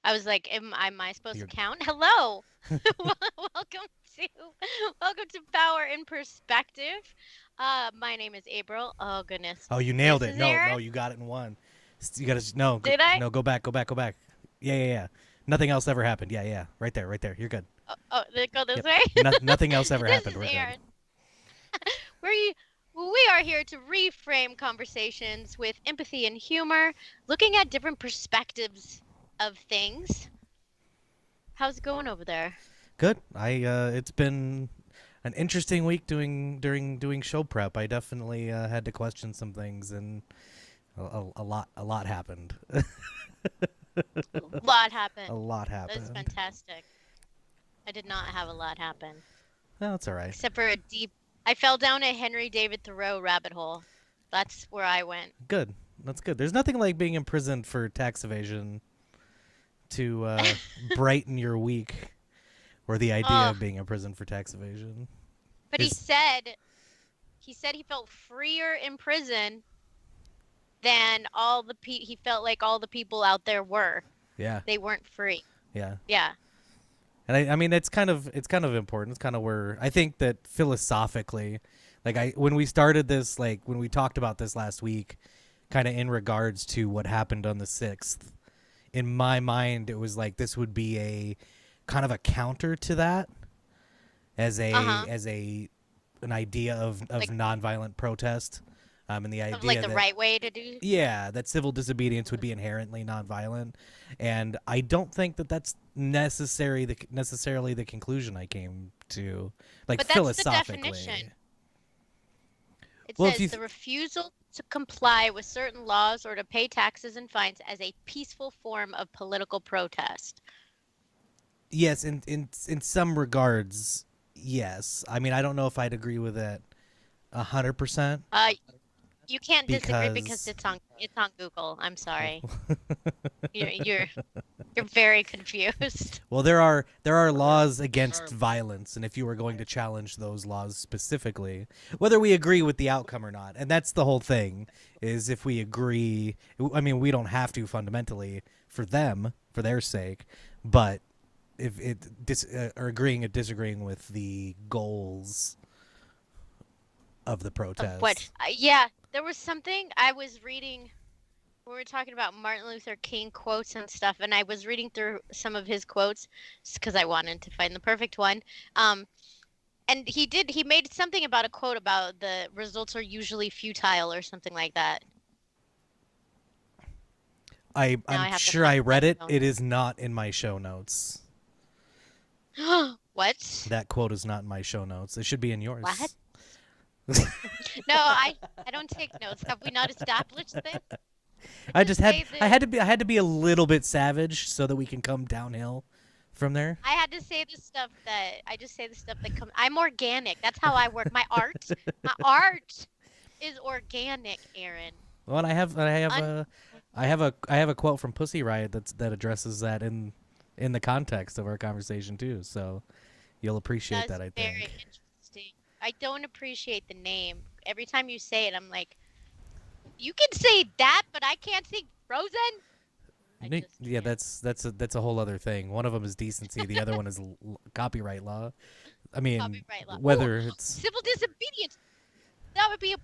I was like, am I supposed to You're count? Hello. welcome to welcome to Power in Perspective. My name is April. Oh goodness. Oh, you nailed This it. is No, Aaron. no, you got it in one. You got to no, Did I? no, go back, go back, go back. Yeah, yeah, yeah. Nothing else ever happened. Yeah, yeah. Right there, right there. You're good. Did it go this Yep. way? Nothing else ever This happened. is We're good. Aaron. We are here to reframe conversations with empathy and humor, looking at different perspectives of things. How's it going over there? Good. It's been an interesting week doing show prep. I definitely had to question some things, and a lot happened. A lot happened. A lot That's happened. fantastic. I did not have a lot happen. No, that's all right. Except for a deep. I fell down a Henry David Thoreau rabbit hole. That's where I went. Good. That's good. There's nothing like being imprisoned for tax evasion to brighten your week, or the idea of being imprisoned for tax evasion. But he said he felt freer in prison than he felt like all the people out there were. Yeah. They weren't free. Yeah. Yeah. And I mean it's kind of important. It's kind of where I think that philosophically, like when we started this, like when we talked about this last week, kind of in regards to what happened on the 6th, in my mind it was like this would be a kind of a counter to that, as an idea of like, nonviolent protest, and the idea of like the that, right way to do. Yeah, that civil disobedience would be inherently nonviolent, and I don't think that that's necessarily the conclusion I came to, like, but that's philosophically. The definition. It says the refusal to comply with certain laws or to pay taxes and fines as a peaceful form of political protest. Yes, in some regards, yes. I mean, I don't know if I'd agree with it 100%. You can't disagree because it's on Google. I'm sorry. You're very confused. Well, there are laws against violence, and if you were going to challenge those laws specifically, whether we agree with the outcome or not, and that's the whole thing, is if we agree. I mean, we don't have to fundamentally for their sake, but if or agreeing or disagreeing with the goals of the protest. What? Yeah, there was something I was reading. We were talking about Martin Luther King quotes and stuff, and I was reading through some of his quotes because I wanted to find the perfect one. And he made something about a quote about the results are usually futile or something like that. I'm sure I read it. It is not in my show notes. What? That quote is not in my show notes. It should be in yours. What? No, I don't take notes. Have we not established this? I had to be a little bit savage so that we can come downhill from there. I had to say the stuff that comes. I'm organic. That's how I work. My art is organic, Aaron. Well, and I have a quote from Pussy Riot that addresses that in the context of our conversation too. So you'll appreciate that, I think. Very interesting. I don't appreciate the name. Every time you say it, I'm like, you can say that, but I can't sing Frozen. Yeah, that's a whole other thing. One of them is decency. The other one is copyright law. I mean, whether it's civil disobedience. That would be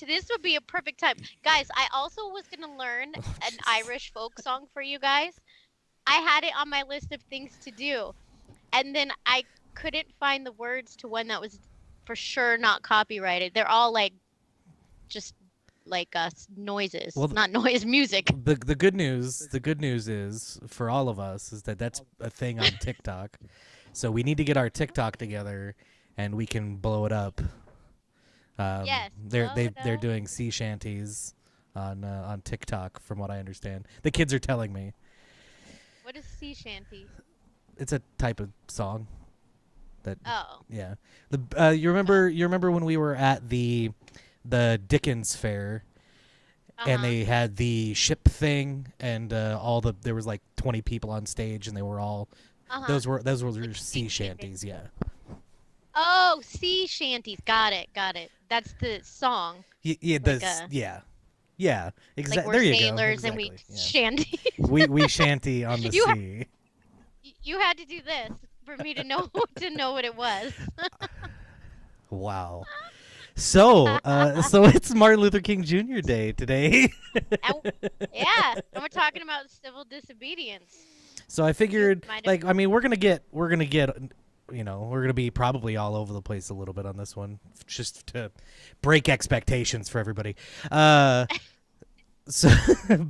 this would be a perfect time. Guys, I also was going to learn an Irish folk song for you guys. I had it on my list of things to do, and then I couldn't find the words to one that was for sure not copyrighted. They're all like just like noises, Well, not noise, music. the good news is for all of us is that that's a thing on TikTok. So we need to get our TikTok together, and we can blow it up. Yes, They're blow they it they're up. doing sea shanties on TikTok, from what I understand. The kids are telling me What is sea shanty? it's a type of song that, Oh, yeah. The you God. remember when we were at the Dickens Fair, and Uh-huh. they had the ship thing, and there was like 20 people on stage, and they were all Uh-huh. those were Like sea singing. shanties, yeah. Oh, sea shanties. Got it. Got it. That's the song. Yeah, Like a yeah. Yeah, like we're there you go. sailors and we Exactly. Yeah. shanty. We shanty on the You ha- sea. you had to do this for me to know to know what it was. Wow. So it's Martin Luther King Jr. Day today. And yeah, and we're talking about civil disobedience. So I Do you figured, mind if like, I mean, we're gonna get, we're gonna be probably all over the place a little bit on this one, just to break expectations for everybody. Uh, so,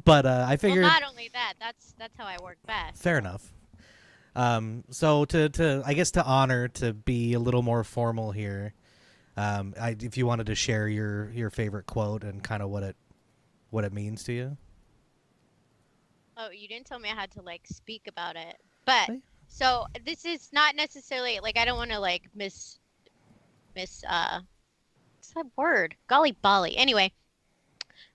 but I well, figured, not only that, that's how I work best. fair enough. So to I guess to honor, to be a little more formal here, if you wanted to share your favorite quote and kind of what it means to you. Oh, you didn't tell me I had to like speak about it. But Hey. so this is not necessarily like I don't want to like miss what's that word? Golly bolly. Anyway,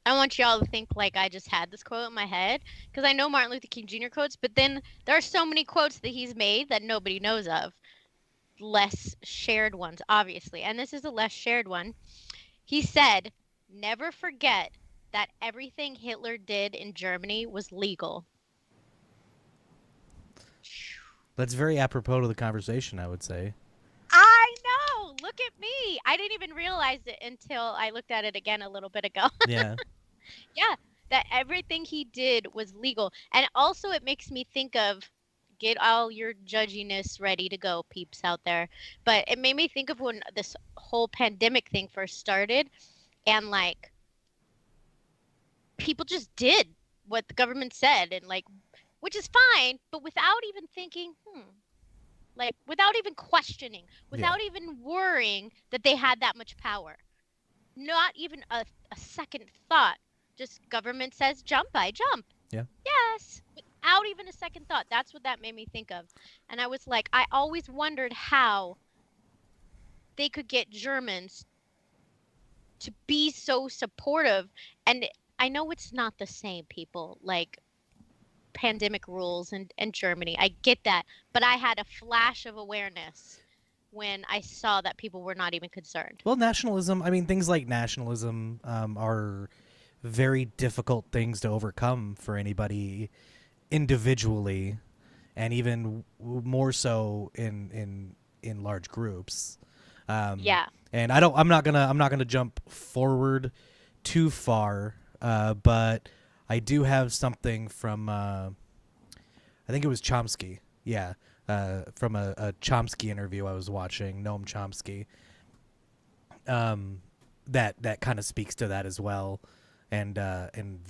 I don't want y'all to think like I just had this quote in my head because I know Martin Luther King Jr. quotes, but then there are so many quotes that he's made that nobody knows of. Less shared ones, obviously. And this is a less shared one. He said, "Never forget that everything Hitler did in Germany was legal." That's very apropos to the conversation, I would say. I know. Look at me. I didn't even realize it until I looked at it again a little bit ago. Yeah. Yeah, that everything he did was legal. And also, it makes me think of get all your judginess ready to go, peeps out there. But it made me think of when this whole pandemic thing first started, and like people just did what the government said, and like, which is fine, but without even thinking, like without even questioning, Yeah. without even worrying that they had that much power. Not even a second thought. Just government says jump, I jump. Yeah. Yes. Without even a second thought. That's what that made me think of. And I was like, I always wondered how they could get Germans to be so supportive. And I know it's not the same, people. Like pandemic rules and Germany. I get that. But I had a flash of awareness when I saw that people were not even concerned. Well, nationalism. I mean, things like nationalism are very difficult things to overcome for anybody individually, and even more so in large groups. Um, Yeah. and I'm not gonna jump forward too far, but I do have something from I think it was Chomsky. Yeah, from a Chomsky interview I was watching, Noam Chomsky. Um, that kind of speaks to that as well, and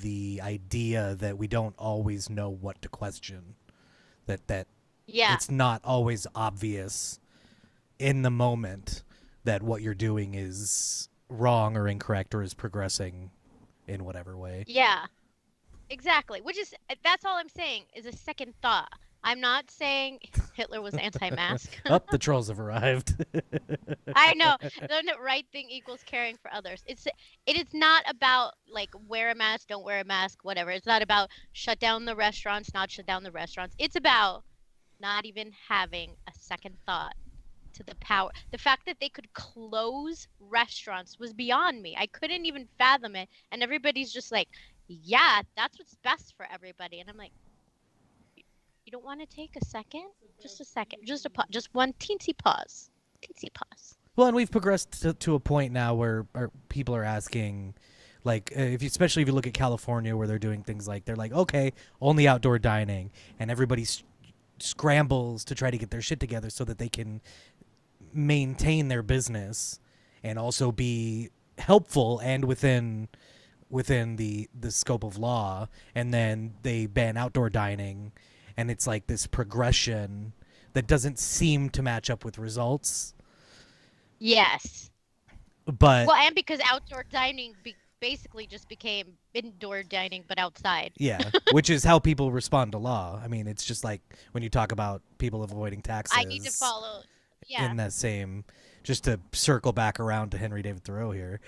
the idea that we don't always know what to question. That Yeah. it's not always obvious in the moment that what you're doing is wrong or incorrect or is progressing in whatever way. Yeah. Exactly. Which is that's all I'm saying is a second thought. I'm not saying Hitler was anti-mask. Oh, the trolls have arrived. I know. The right thing equals caring for others. It is not about like wear a mask, don't wear a mask, whatever. It's not about shut down the restaurants, not shut down the restaurants. It's about not even having a second thought to the power. The fact that they could close restaurants was beyond me. I couldn't even fathom it. And everybody's just like, yeah, that's what's best for everybody. And I'm like, you don't want to take a second? Just a second. Just a pause. Just one teensy pause. Teensy pause. Well, and we've progressed to a point now where people are asking, Like especially if you look at California, where they're doing things like they're like, okay, only outdoor dining, and everybody scrambles to try to get their shit together so that they can maintain their business and also be helpful and within the scope of law. And then they ban outdoor dining, and it's like this progression that doesn't seem to match up with results. Yes. But Well, and because outdoor dining basically just became indoor dining, but outside. yeah, which is how people respond to law. I mean, it's just like when you talk about people avoiding taxes. I need to follow. Yeah. In that same, just to circle back around to Henry David Thoreau here.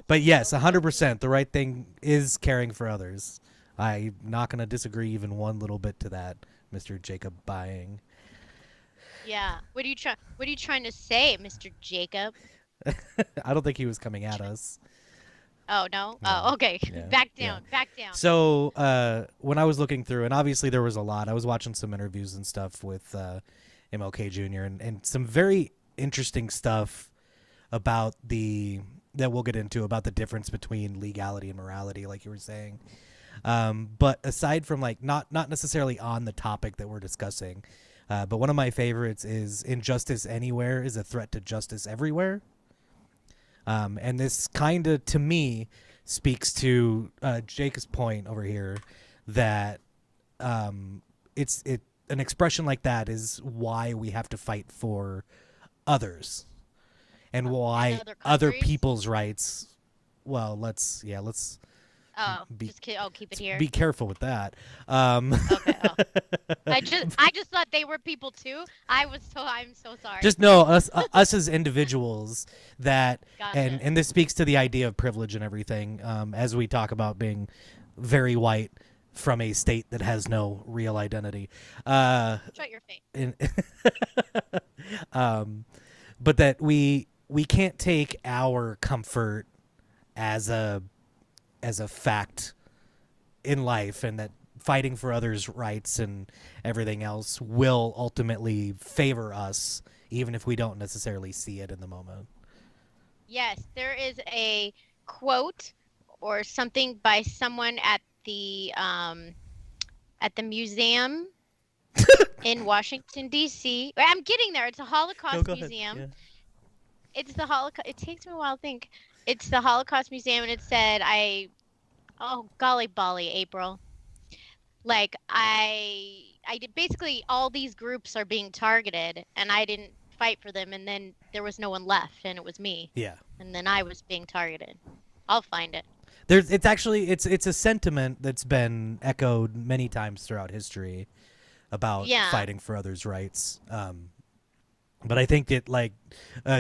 But yes, 100%. The right thing is caring for others. I'm not going to disagree even one little bit to that, Mr. Jacob Buying. Yeah. What are you trying to say, Mr. Jacob? I don't think he was coming at us. Oh no. No. Oh, okay. Yeah, Back down. yeah. Back down. So when I was looking through, and obviously there was a lot, I was watching some interviews and stuff with MLK Jr. and some very interesting stuff about that we'll get into about the difference between legality and morality, like you were saying. But aside from like not necessarily on the topic that we're discussing, but one of my favorites is injustice anywhere is a threat to justice everywhere. And this kind of, to me, speaks to Jake's point over here that an expression like that is why we have to fight for others and why other people's rights. Well, let's Oh, keep it here. be careful with that. Okay. Oh. I just thought they were people too. I'm so sorry. Just know us as individuals that, Gotcha. and this speaks to the idea of privilege and everything. As we talk about being very white from a state that has no real identity. Shut your face. But that we can't take our comfort as a fact in life, and that fighting for others' rights and everything else will ultimately favor us, even if we don't necessarily see it in the moment. Yes, there is a quote or something by someone at the museum in Washington D.C. I'm getting there. It's a Holocaust museum. Yeah. It's the Holocaust. It takes me a while to think. It's the Holocaust Museum, and it said, oh golly bolly, April. Like basically all these groups are being targeted, and I didn't fight for them, and then there was no one left, and it was me. Yeah. And then I was being targeted. I'll find it. It's a sentiment that's been echoed many times throughout history about fighting for others' rights. But I think it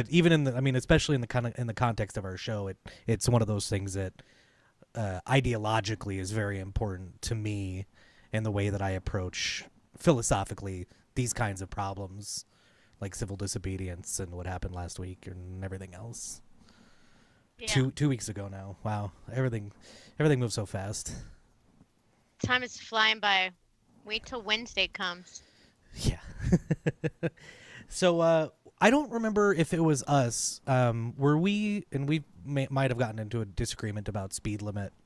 even especially in the context of our show, it's one of those things that ideologically is very important to me in the way that I approach philosophically these kinds of problems, like civil disobedience and what happened last week and everything else. Yeah. 2 weeks ago now. Wow, everything moves so fast. Time is flying by. Wait till Wednesday comes. Yeah. So I don't remember if it was us. Were we? And we might have gotten into a disagreement about speed limits,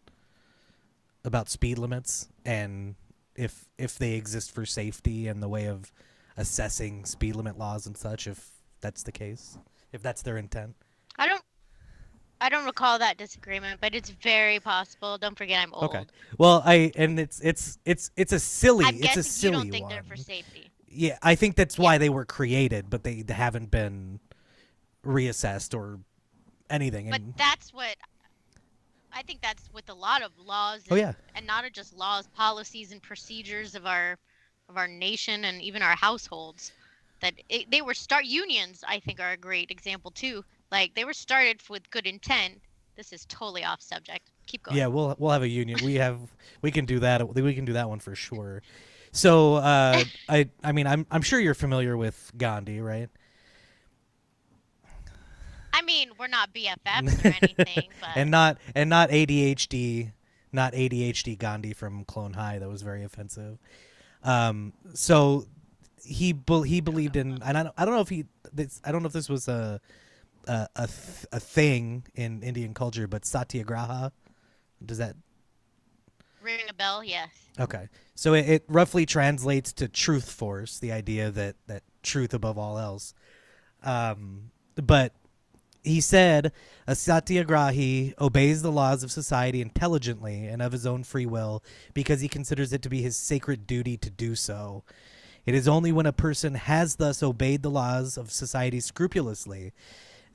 and if they exist for safety and the way of assessing speed limit laws and such. If that's the case, if that's their intent. I don't recall that disagreement, but it's very possible. Don't forget, I'm old. Okay. Well, it's a silly. I'm it's a guessing silly you don't think one. they're for safety. Yeah, I think that's why they were created, but they haven't been reassessed or anything. But I think that's with a lot of laws. And not just laws, policies, and procedures of our nation and even our households. They were unions. I think are a great example too. Like they were started with good intent. This is totally off subject. Keep going. Yeah, we'll have a union. We can do that. We can do that one for sure. So I'm sure you're familiar with Ghandi, right? I mean, we're not BFFs or anything, but and not ADHD, Ghandi from Clone High. That was very offensive. So he believed in, and I don't know if this was a thing in Indian culture, but satyagraha, does that Ring a bell, yes. okay? So it roughly translates to truth force, the idea that truth above all else. But he said a satyagrahi obeys the laws of society intelligently and of his own free will because he considers it to be his sacred duty to do so. It is only when a person has thus obeyed the laws of society scrupulously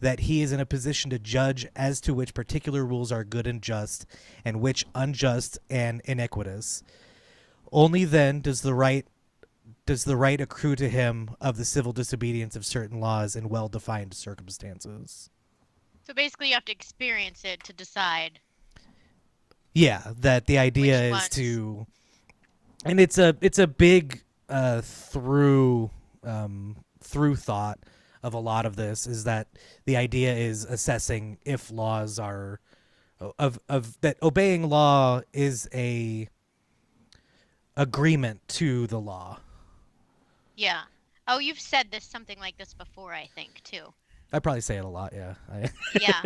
that he is in a position to judge as to which particular rules are good and just, and which unjust and iniquitous. Only then does the right accrue to him of the civil disobedience of certain laws in well-defined circumstances. So basically, you have to experience it to decide. Yeah, that the idea is ones. to, and it's a big through thought of a lot of this is that the idea is assessing if laws are of that obeying law is a agreement to the law. Yeah. Oh, you've said something like this before, I think, too. I probably say it a lot, yeah. Yeah.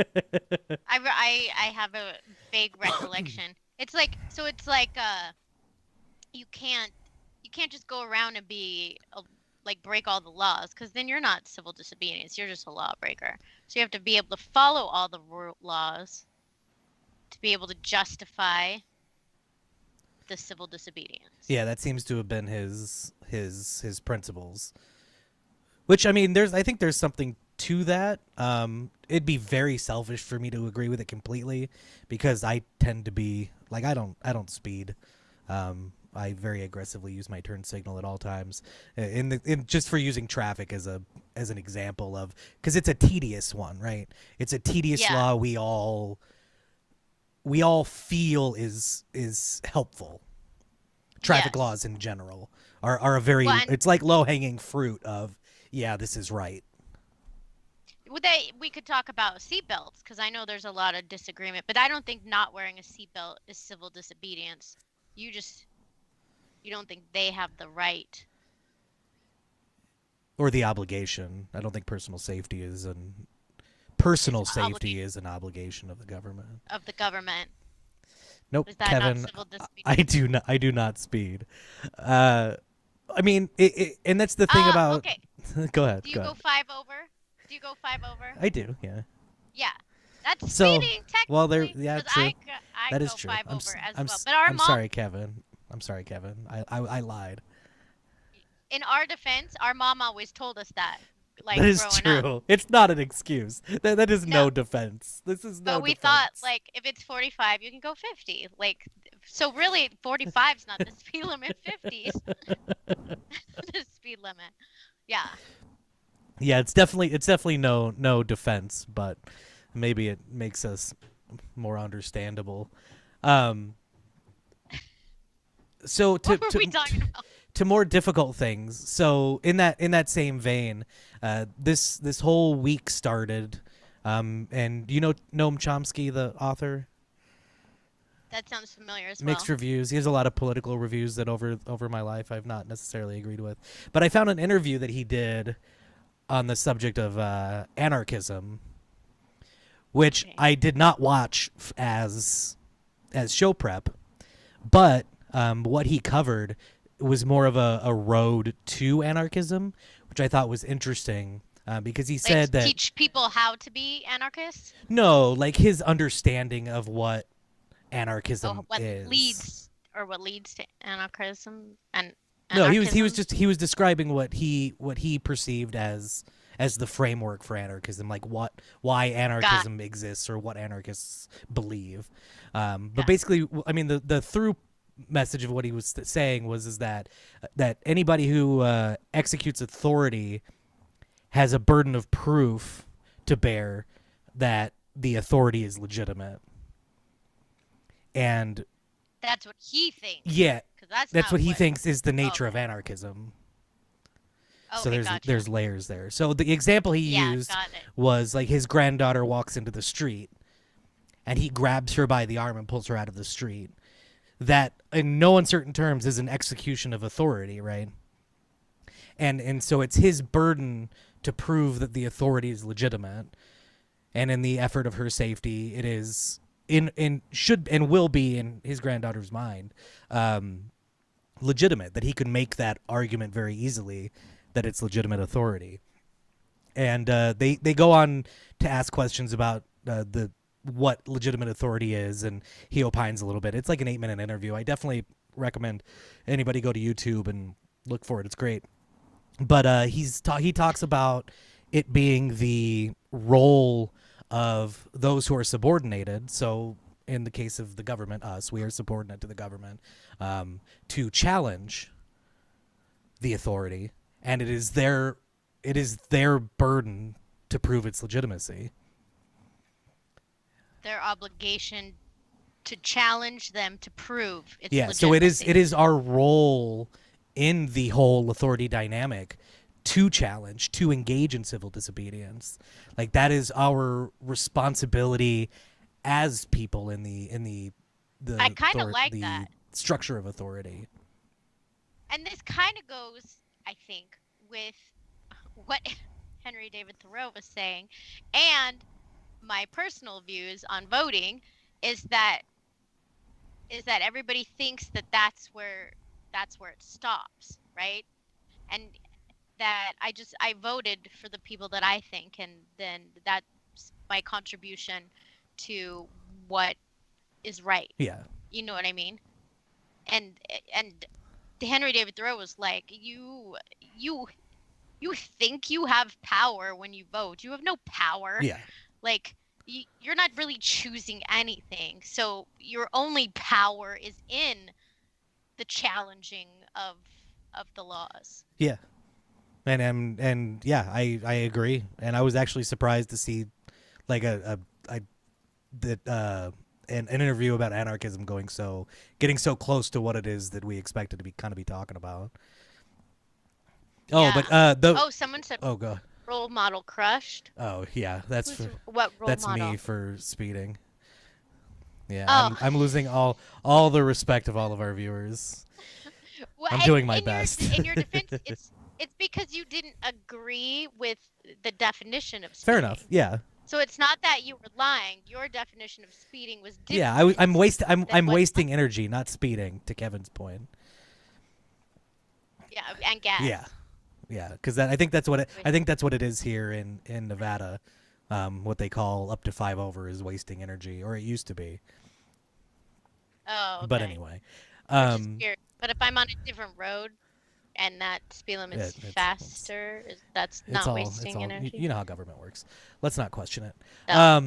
I have a vague recollection. It's like you can't just go around and be like break all the laws, because then you're not civil disobedience, you're just a lawbreaker. So you have to be able to follow all the laws to be able to justify the civil disobedience. Yeah, that seems to have been his principles. Which, I mean, I think there's something to that. It'd be very selfish for me to agree with it completely, because I tend to be like I don't speed. I very aggressively use my turn signal at all times, in just for using traffic as an example of, because it's a tedious one, right? It's a tedious law we all feel is helpful. Traffic laws in general are a very it's like low hanging fruit of this is right. We could talk about seatbelts, because I know there's a lot of disagreement, but I don't think not wearing a seatbelt is civil disobedience. You don't think they have the right or the obligation. I don't think personal safety is an obligation of the government. Nope, is that Kevin. Not civil disobedience? I do not speed. I mean, and that's the thing about. Okay. Go ahead. Do you go 5 over? Do you go 5 over? I do. Yeah. Yeah. That's speeding, technically. Well, true. I that go is true. 5 over as well. But our I'm sorry, Kevin. I lied. In our defense, our mom always told us that. Like, that is true. Up. It's not an excuse. That is no defense. This is no. But we thought, like, if it's 45, you can go 50. Like, so really, 45 is not the speed limit. 50 is the speed limit. Yeah. Yeah, it's definitely no defense, but maybe it makes us more understandable. So what were we talking about? To more difficult things. So in that same vein, this whole week started, and you know Noam Chomsky, the author. That sounds familiar as Mixed reviews. He has a lot of political reviews that over my life I've not necessarily agreed with, but I found an interview that he did on the subject of anarchism, which I did not watch as show prep, but what he covered was more of a road to anarchism, which I thought was interesting, because he said that teach people how to be anarchists. No, like his understanding of what anarchism is. What leads to anarchism and. No, he was describing what he perceived as the framework for anarchism, like why anarchism exists or what anarchists believe. But basically, I mean, the through message of what he was saying is that anybody who executes authority has a burden of proof to bear that the authority is legitimate. And that's what he thinks. Yeah. That's what he thinks is the nature of anarchism. So there's layers there. So the example he used was like his granddaughter walks into the street and he grabs her by the arm and pulls her out of the street. That, in no uncertain terms, is an execution of authority, right? And so it's his burden to prove that the authority is legitimate. and in the effort of her safety, it is in should and will be in his granddaughter's mind legitimate, that he could make that argument very easily, that it's legitimate authority. And they go on to ask questions about the what legitimate authority is, and he opines a little bit. It's like an 8-minute interview. I definitely recommend anybody go to YouTube and look for it. It's great. But he talks about it being the role of those who are subordinated. So in the case of the government, us, we are subordinate to the government, to challenge the authority, and it is their burden to prove its legitimacy. Their obligation to challenge them to prove its Yeah, legitimacy. so it is our role in the whole authority dynamic to challenge, to engage in civil disobedience. Like, that is our responsibility as people in the I kind of like that structure of authority. And this kind of goes, I think, with what Henry David Thoreau was saying, and my personal views on voting is that everybody thinks that that's where it stops, right? And that I voted for the people that I think, and then that's my contribution to what is right. Yeah. You know what I mean? And Henry David Thoreau was like, you think you have power when you vote. You have no power. Yeah. Like, you're not really choosing anything. So your only power is in the challenging of the laws. Yeah. And yeah, I agree. And I was actually surprised to see like an interview about anarchism getting so close to what it is that we expected to be talking about. Yeah. Oh, but someone said go. Role model crushed. Oh yeah, that's what role that's model? me for speeding. Yeah, Oh. I'm losing all the respect of all of our viewers. Well, I'm doing my best. In your defense, it's because you didn't agree with the definition of speeding. Fair enough. Yeah. So it's not that you were lying. Your definition of speeding was different. Yeah, I'm wasting energy, not speeding. To Kevin's point. Yeah, and gas. Yeah, because I think that's what it is here in Nevada. What they call up to 5 over is wasting energy, or it used to be. Oh. Okay. But anyway. Which is weird. But if I'm on a different road and that speed limit is faster, that's not wasting energy. You know how government works. Let's not question it. Oh.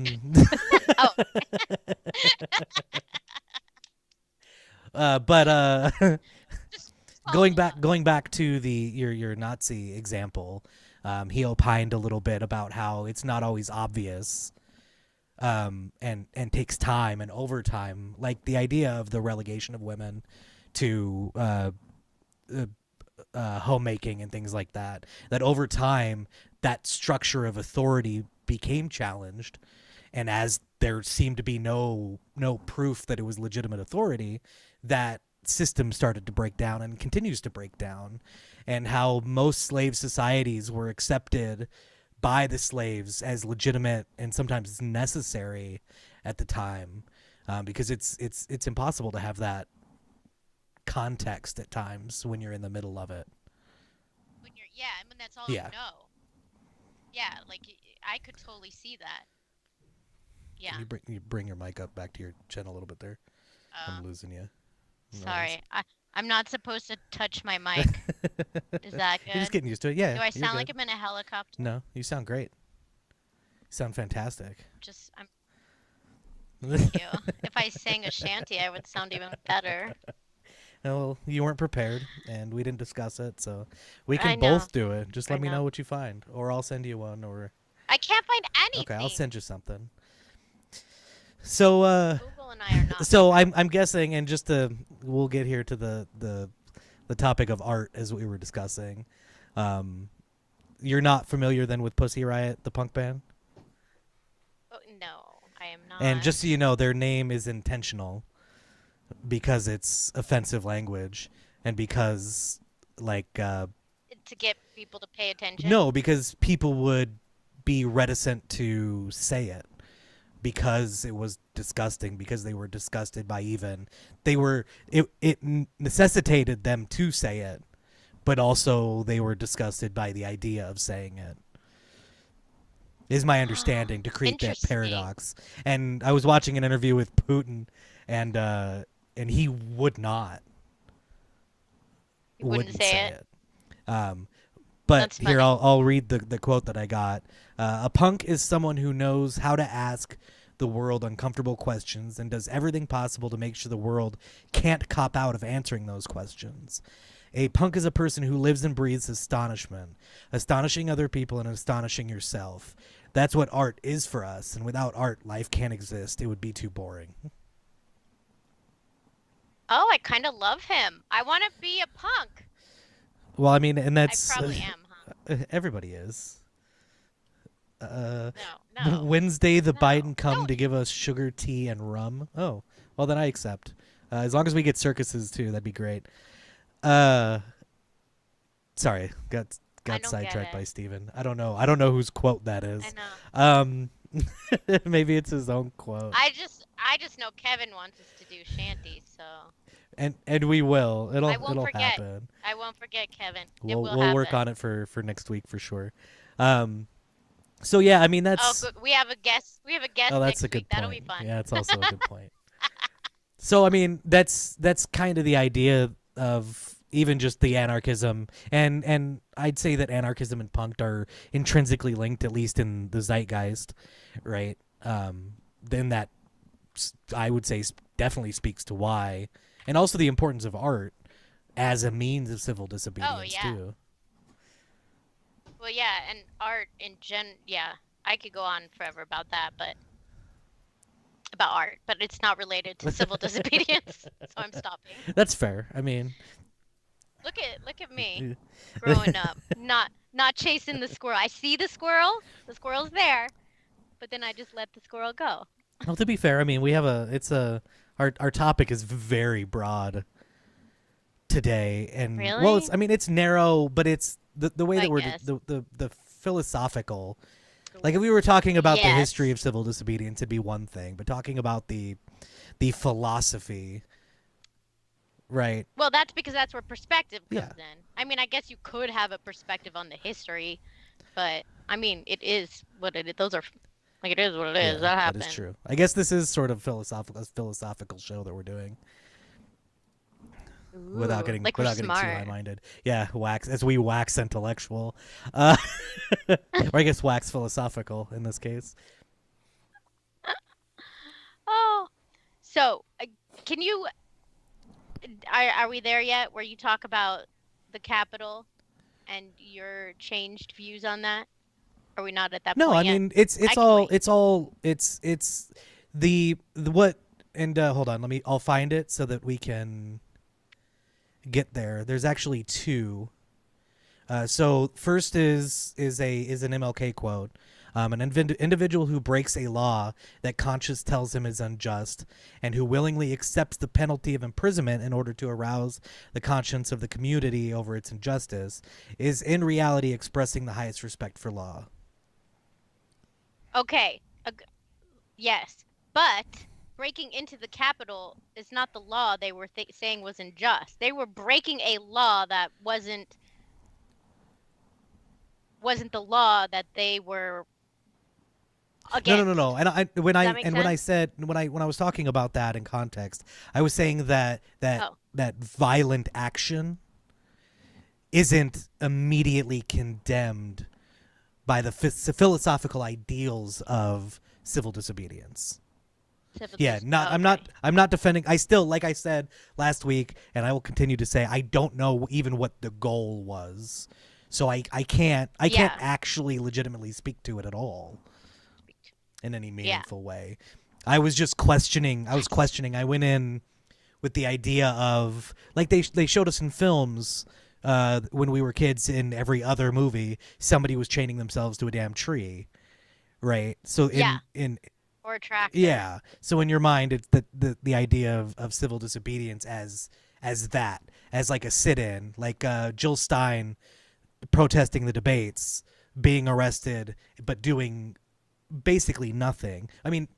But going back to your Nazi example, he opined a little bit about how it's not always obvious, and takes time and overtime, like the idea of the relegation of women to homemaking and things like that. That over time, that structure of authority became challenged, and as there seemed to be no proof that it was legitimate authority, that system started to break down and continues to break down. And how most slave societies were accepted by the slaves as legitimate and sometimes necessary at the time, because it's impossible to have that context at times when you're in the middle of it. When that's all you know. Yeah, like I could totally see that. Yeah. Can you bring your mic up back to your chin a little bit there? I'm losing you. Sorry, I'm not supposed to touch my mic. Is that good? You're just getting used to it. Yeah. Do I sound like I'm in a helicopter? No, you sound great. You sound fantastic. Thank you. If I sang a shanty, I would sound even better. Well, you weren't prepared, and we didn't discuss it, so we can both do it. Just let me know what you find, or I'll send you one, or... I can't find anything. Okay, I'll send you something. So, Google and I are not. So I'm guessing, and we'll get here to the topic of art as we were discussing. You're not familiar then with Pussy Riot, the punk band? Oh, no, I am not. And just so you know, their name is intentional because it's offensive language, and because to get people to pay attention. No, because people would be reticent to say it because it was disgusting, because they were disgusted by even it necessitated them to say it, but also they were disgusted by the idea of saying it, is my understanding, to create that Interesting. paradox. And I was watching an interview with Putin, and he You wouldn't wouldn't say say it. it. But That's here, funny. I'll read the quote that I got. A punk is someone who knows how to ask the world uncomfortable questions and does everything possible to make sure the world can't cop out of answering those questions. A punk is a person who lives and breathes astonishment, astonishing other people and astonishing yourself. That's what art is for us, and without art, life can't exist. It would be too boring. Oh, I kind of love him. I want to be a punk. Well, I mean, and I that's probably am, huh? everybody is. Uh, No, no, Wednesday, the no, Biden come no. to give us sugar, tea, and rum. Oh, well, then I accept. As long as we get circuses too, that'd be great. Uh, Sorry, I got don't get sidetracked it. by Steven. I don't know. I don't know whose quote that I is. know. Um, Maybe it's his own quote. I just know Kevin wants us to do shanties, so And we will. I It'll won't it'll forget. happen. I won't forget, Kevin. It We'll will we'll work happen. on it for next week for sure. Um, so yeah, I mean Oh, that's good. We have a guest. We have a guest oh that's a next week. good That'll be point. fun. Yeah, it's also a good point. So I mean that's kind of the idea of even just the anarchism, and I'd say that anarchism and punk are intrinsically linked, at least in the zeitgeist, right? Then that I would say definitely speaks to why, and also the importance of art as a means of civil Oh disobedience yeah. too. Well, yeah, and art in gen. Yeah, I could go on forever about that, but about art, but it's not related to civil disobedience, so I'm stopping. That's fair. I mean, Look at me, growing up, not chasing the squirrel. I see the squirrel. The squirrel's there, but then I just let the squirrel go. well, to be fair, I mean we have our topic is very broad today, and well, it's Really? I mean it's narrow, but it's the way I that we're guess. the philosophical. Like if we were talking about the history Yes. of civil disobedience, it'd be one thing, but talking about the philosophy, right? Well, that's because that's where perspective Yeah, comes in. I mean, I guess you could have a perspective on the history, but I mean, it is what it is. Those are like it is what it is. yeah, That that is happened. true. I guess this is sort of philosophical show that we're doing Ooh, like we're without getting too high smart. minded. Yeah, wax as we wax intellectual, uh, or I guess wax philosophical in this case. Oh, so can you? Are we there yet? Where you talk about the Capitol and your changed views on that? Are we not at that No, point I yet? mean it's I can wait. it's the what and hold on, I'll find it so that we can get there. There's actually two. So first is an MLK quote. An individual who breaks a law that conscience tells him is unjust, and who willingly accepts the penalty of imprisonment in order to arouse the conscience of the community over its injustice, is in reality expressing the highest respect for law. Okay. Yes, but breaking into the Capitol is not the law they were saying was unjust. They were breaking a law that wasn't the law that they were No. against. And Does that make when I sense? said when I was talking about that in context, I was saying Oh, that violent action isn't immediately condemned by the philosophical ideals of civil disobedience. civil Yeah, dis. not Oh, okay. I'm not defending. I still, like I said last week, and I will continue to say, I don't know even what the goal was, so I can't Yeah. actually legitimately speak to it at all in any Yeah. meaningful way. I was just questioning. I was Yes. questioning. I went in with the idea of, like, they showed us in films when we were kids. In every other movie, somebody was chaining themselves to a damn tree, right? So Yeah. in Or a tractor. yeah. So in your mind, it's the idea of civil disobedience as that, as like a sit-in, like Jill Stein protesting the debates, being arrested but doing basically nothing. I mean,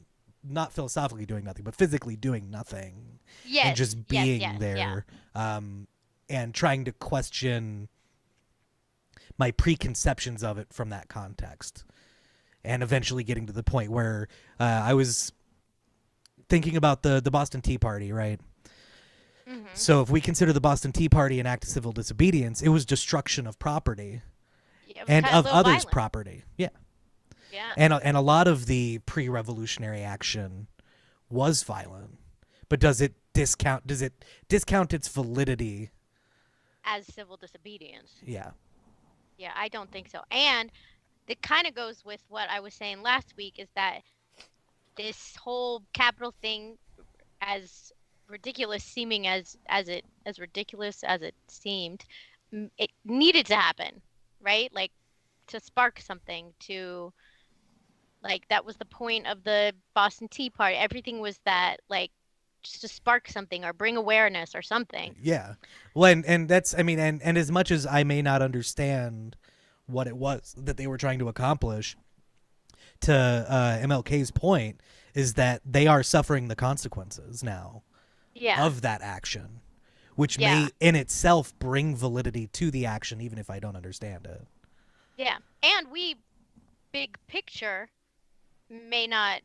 not philosophically doing nothing, but physically doing nothing, and Yes, just yes, being yes, yeah. there, and trying to question my preconceptions of it from that context, and eventually getting to the point where I was thinking about the Boston Tea Party, right? Mhm. So if we consider the Boston Tea Party an act of civil disobedience, it was destruction of property Yeah, it was and kind of a of little others' violent. property. Yeah. Yeah. And a lot of the pre-revolutionary action was violent. But does it discount its validity? As civil disobedience. Yeah. Yeah, I don't think so. And it kind of goes with what I was saying last week is that this whole capital thing, as ridiculous seeming as ridiculous as it seemed, it needed to happen, right? Like to spark something, to like that was the point of the Boston Tea Party. Everything was that like just to spark something or bring awareness or something. Yeah. Well, and that's, I mean, and as much as I may not understand what it was that they were trying to accomplish, to MLK's point, is that they are suffering the consequences now Yeah. of that action, which Yeah. may in itself bring validity to the action, even if I don't understand it. Yeah. And we big picture may not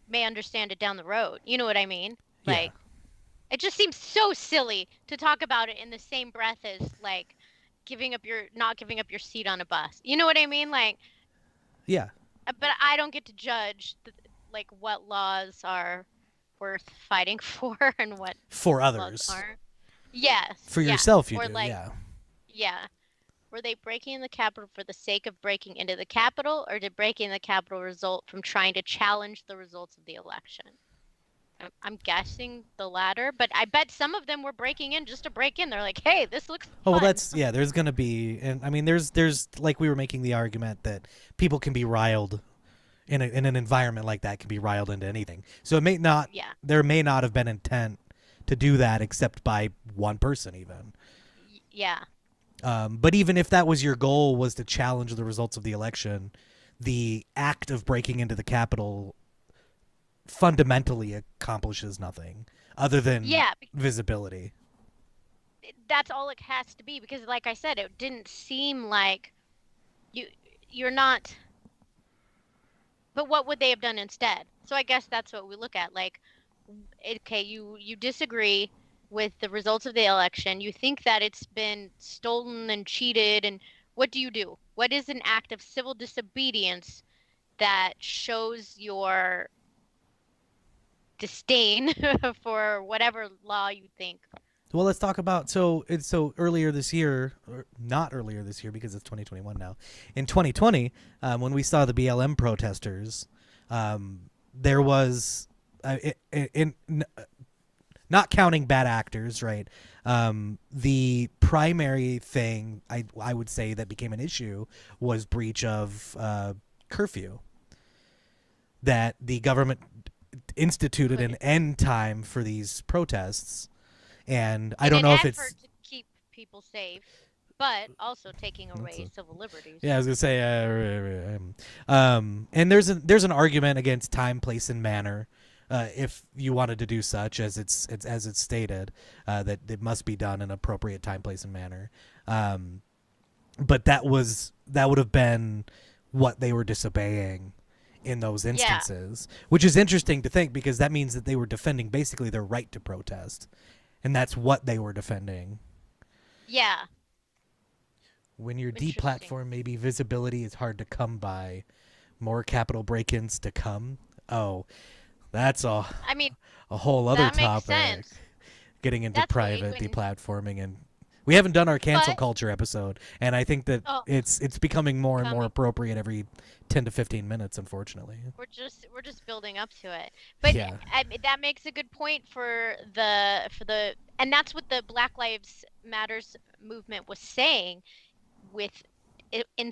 may understand it down the road. You know what I mean? Yeah. Like it just seems so silly to talk about it in the same breath as like giving up your not giving up your seat on a bus. You know what I mean? Like Yeah. but I don't get to judge like what laws are worth fighting for and what For laws others. aren't. Yes, For yeah. yourself, you Or do. like Yeah. yeah. Were they breaking in the Capitol for the sake of breaking into the Capitol, or did breaking in the Capitol result from trying to challenge the results of the election? I'm guessing the latter, but I bet some of them were breaking in just to break in. They're like, "Hey, this looks Oh well, fun." that's, yeah. There's gonna be, and I mean, there's like we were making the argument that people can be riled in an environment like that, can be riled into anything. So it may not, Yeah, there may not have been intent to do that except by one person even. yeah, But even if that was your goal, was to challenge the results of the election, the act of breaking into the Capitol fundamentally accomplishes nothing other than yeah. visibility. That's all it has to be because, like I said, it didn't seem like you you're not. But what would they have done instead? So I guess that's what we look at. Like, okay, you disagree with the results of the election. You think that it's been stolen and cheated, and what do you do? What is an act of civil disobedience that shows your disdain for whatever law you think? Well, let's talk about, so earlier this year, or not earlier this year because it's 2021 now. In 2020, when we saw the BLM protesters, there was, not counting bad actors, right? The primary thing I would say that became an issue was breach of curfew. That the government instituted an Could end time for these protests, and I in don't an know if it's, effort to keep people safe, but also taking that's away a, civil liberties. yeah, I was gonna say, and there's an argument against time, place, and manner. If you wanted to do such, as it's stated, that it must be done in appropriate time, place, and manner. But that would have been what they were disobeying in those Yeah, instances, which is interesting to think because that means that they were defending basically their right to protest, and that's what they were defending. yeah, When you're interesting. deplatformed, maybe visibility is hard to come by. More capital break-ins to come. Oh, that's I mean, a whole other that makes topic. sense. Getting into That's what private when, deplatforming, and we haven't done our cancel but culture episode, and I think that oh, it's becoming more and more coming. appropriate every 10 to 15 minutes, unfortunately. We're just building up to it. But Yeah. that makes a good point for the and that's what the Black Lives Matters movement was saying with in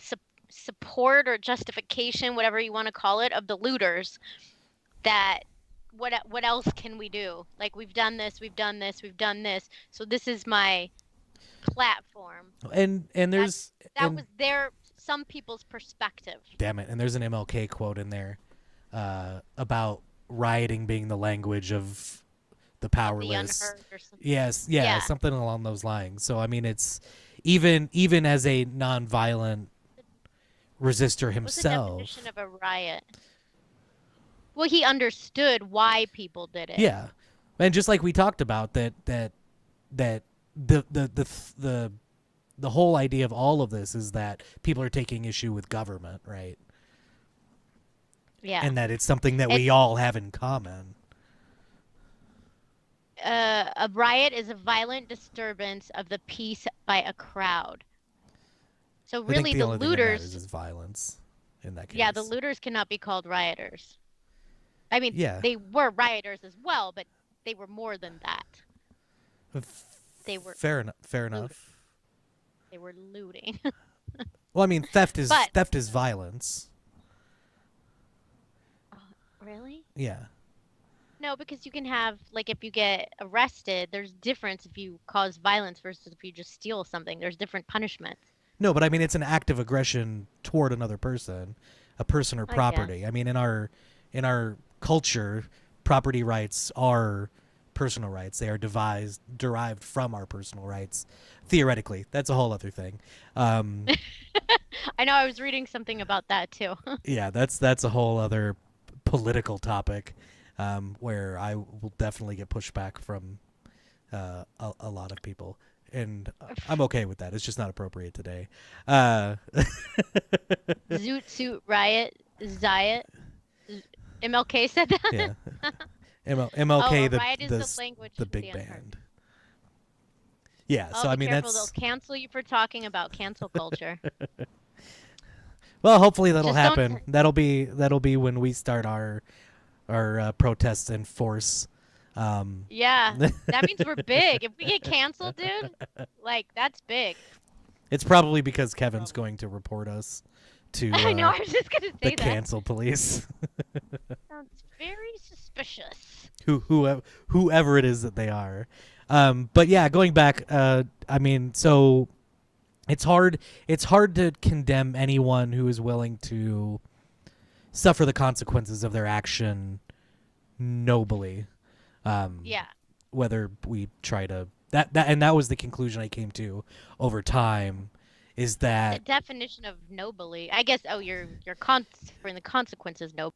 support or justification, whatever you want to call it, of the looters. That what else can we do? Like we've done this, we've done this, we've done this. So this is my platform. And That's there's that and was their some people's perspective. Damn it. And there's an MLK quote in there about rioting being the language of the Of the powerless. unheard or something. Yes, yeah, something along those lines. So I mean, it's even as a nonviolent resistor What's the himself. definition of a riot? Well, he understood why people did it. Yeah, and just like we talked about that the whole idea of all of this is that people are taking issue with government, right? Yeah. And that it's something that we all have in common. A riot is a violent disturbance of the peace by a crowd. So really, I think the only thing that looters matters is violence in that case. Yeah, the looters cannot be called rioters. I mean, Yeah. they were rioters as well, but they were more than that. They were fair enough. They were looting. Well, I mean, theft is violence. Really? Yeah. No, because you can have, like, if you get arrested, there's difference if you cause violence versus if you just steal something. There's different punishments. No, but I mean, it's an act of aggression toward another person, a person or property. I mean, in our culture, property rights are personal rights. They are derived from our personal rights. Theoretically, that's a whole other thing. I know, I was reading something about that too. Yeah, that's a whole other political topic, where I will definitely get pushback from a lot of people. And I'm okay with that. It's just not appropriate today. Zoot Suit Riot, Zayat. MLK said that? Yeah. MLK, the big band. band. Yeah, Oh, so I be mean careful, that's. they'll cancel you for talking about cancel culture. Well, hopefully that'll Just happen. That'll be when we start our protests in force. Yeah, that means we're big. If we get canceled, dude, like, that's big. It's probably because Kevin's going to report us to I know, I was just gonna say the that. cancel police. Sounds very suspicious. Whoever it is that they are. But yeah, going back, I mean, so it's hard to condemn anyone who is willing to suffer the consequences of their action nobly. Yeah. Whether we try to that was the conclusion I came to over time, is that The definition of nobly, I guess. Oh, you're for the consequences noble.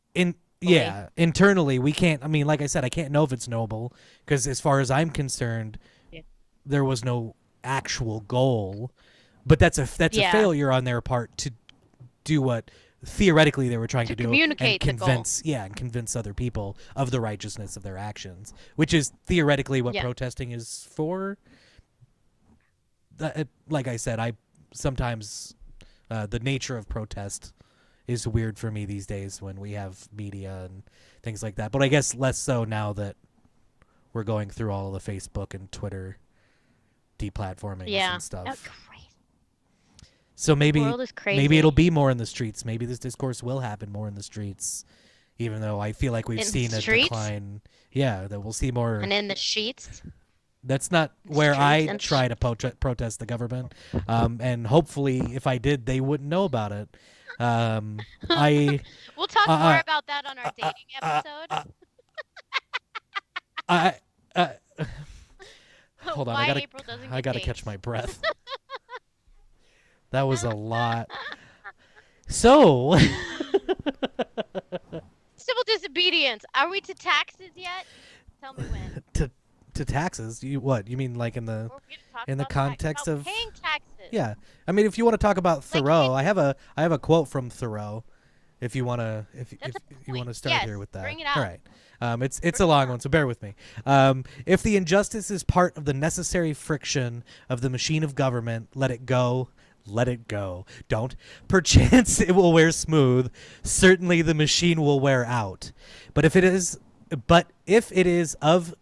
Internally we can't. I mean, like I said, I can't know if it's noble because as far as I'm concerned, there was no actual goal. But that's a failure on their part to do what theoretically they were trying to do, communicate and convince other people of the righteousness of their actions, which is theoretically what protesting is for. Like I said, I sometimes the nature of protest is weird for me these days when we have media and things like that. But I guess less so now that we're going through all of the Facebook and Twitter deplatforming and stuff. That's crazy. So maybe it'll be more in the streets. Maybe this discourse will happen more in the streets, even though I feel like we've seen a decline. Yeah, that we'll see more. And in the sheets. That's not where I try to protest the government. And hopefully, if I did, they wouldn't know about it. We'll talk more about that on our dating episode. Hold on, I gotta catch my breath. That was a lot. So, civil disobedience. Are we to taxes yet? Tell me when. To taxes? You mean like in the context of paying taxes? Yeah, I mean, if you want to talk about Thoreau, I have a quote from Thoreau. If you want to start here with that, bring it out. All right. It's a long one, so bear with me. If the injustice is part of the necessary friction of the machine of government, let it go. Let it go. Don't. Perchance it will wear smooth. Certainly the machine will wear out. But if it is of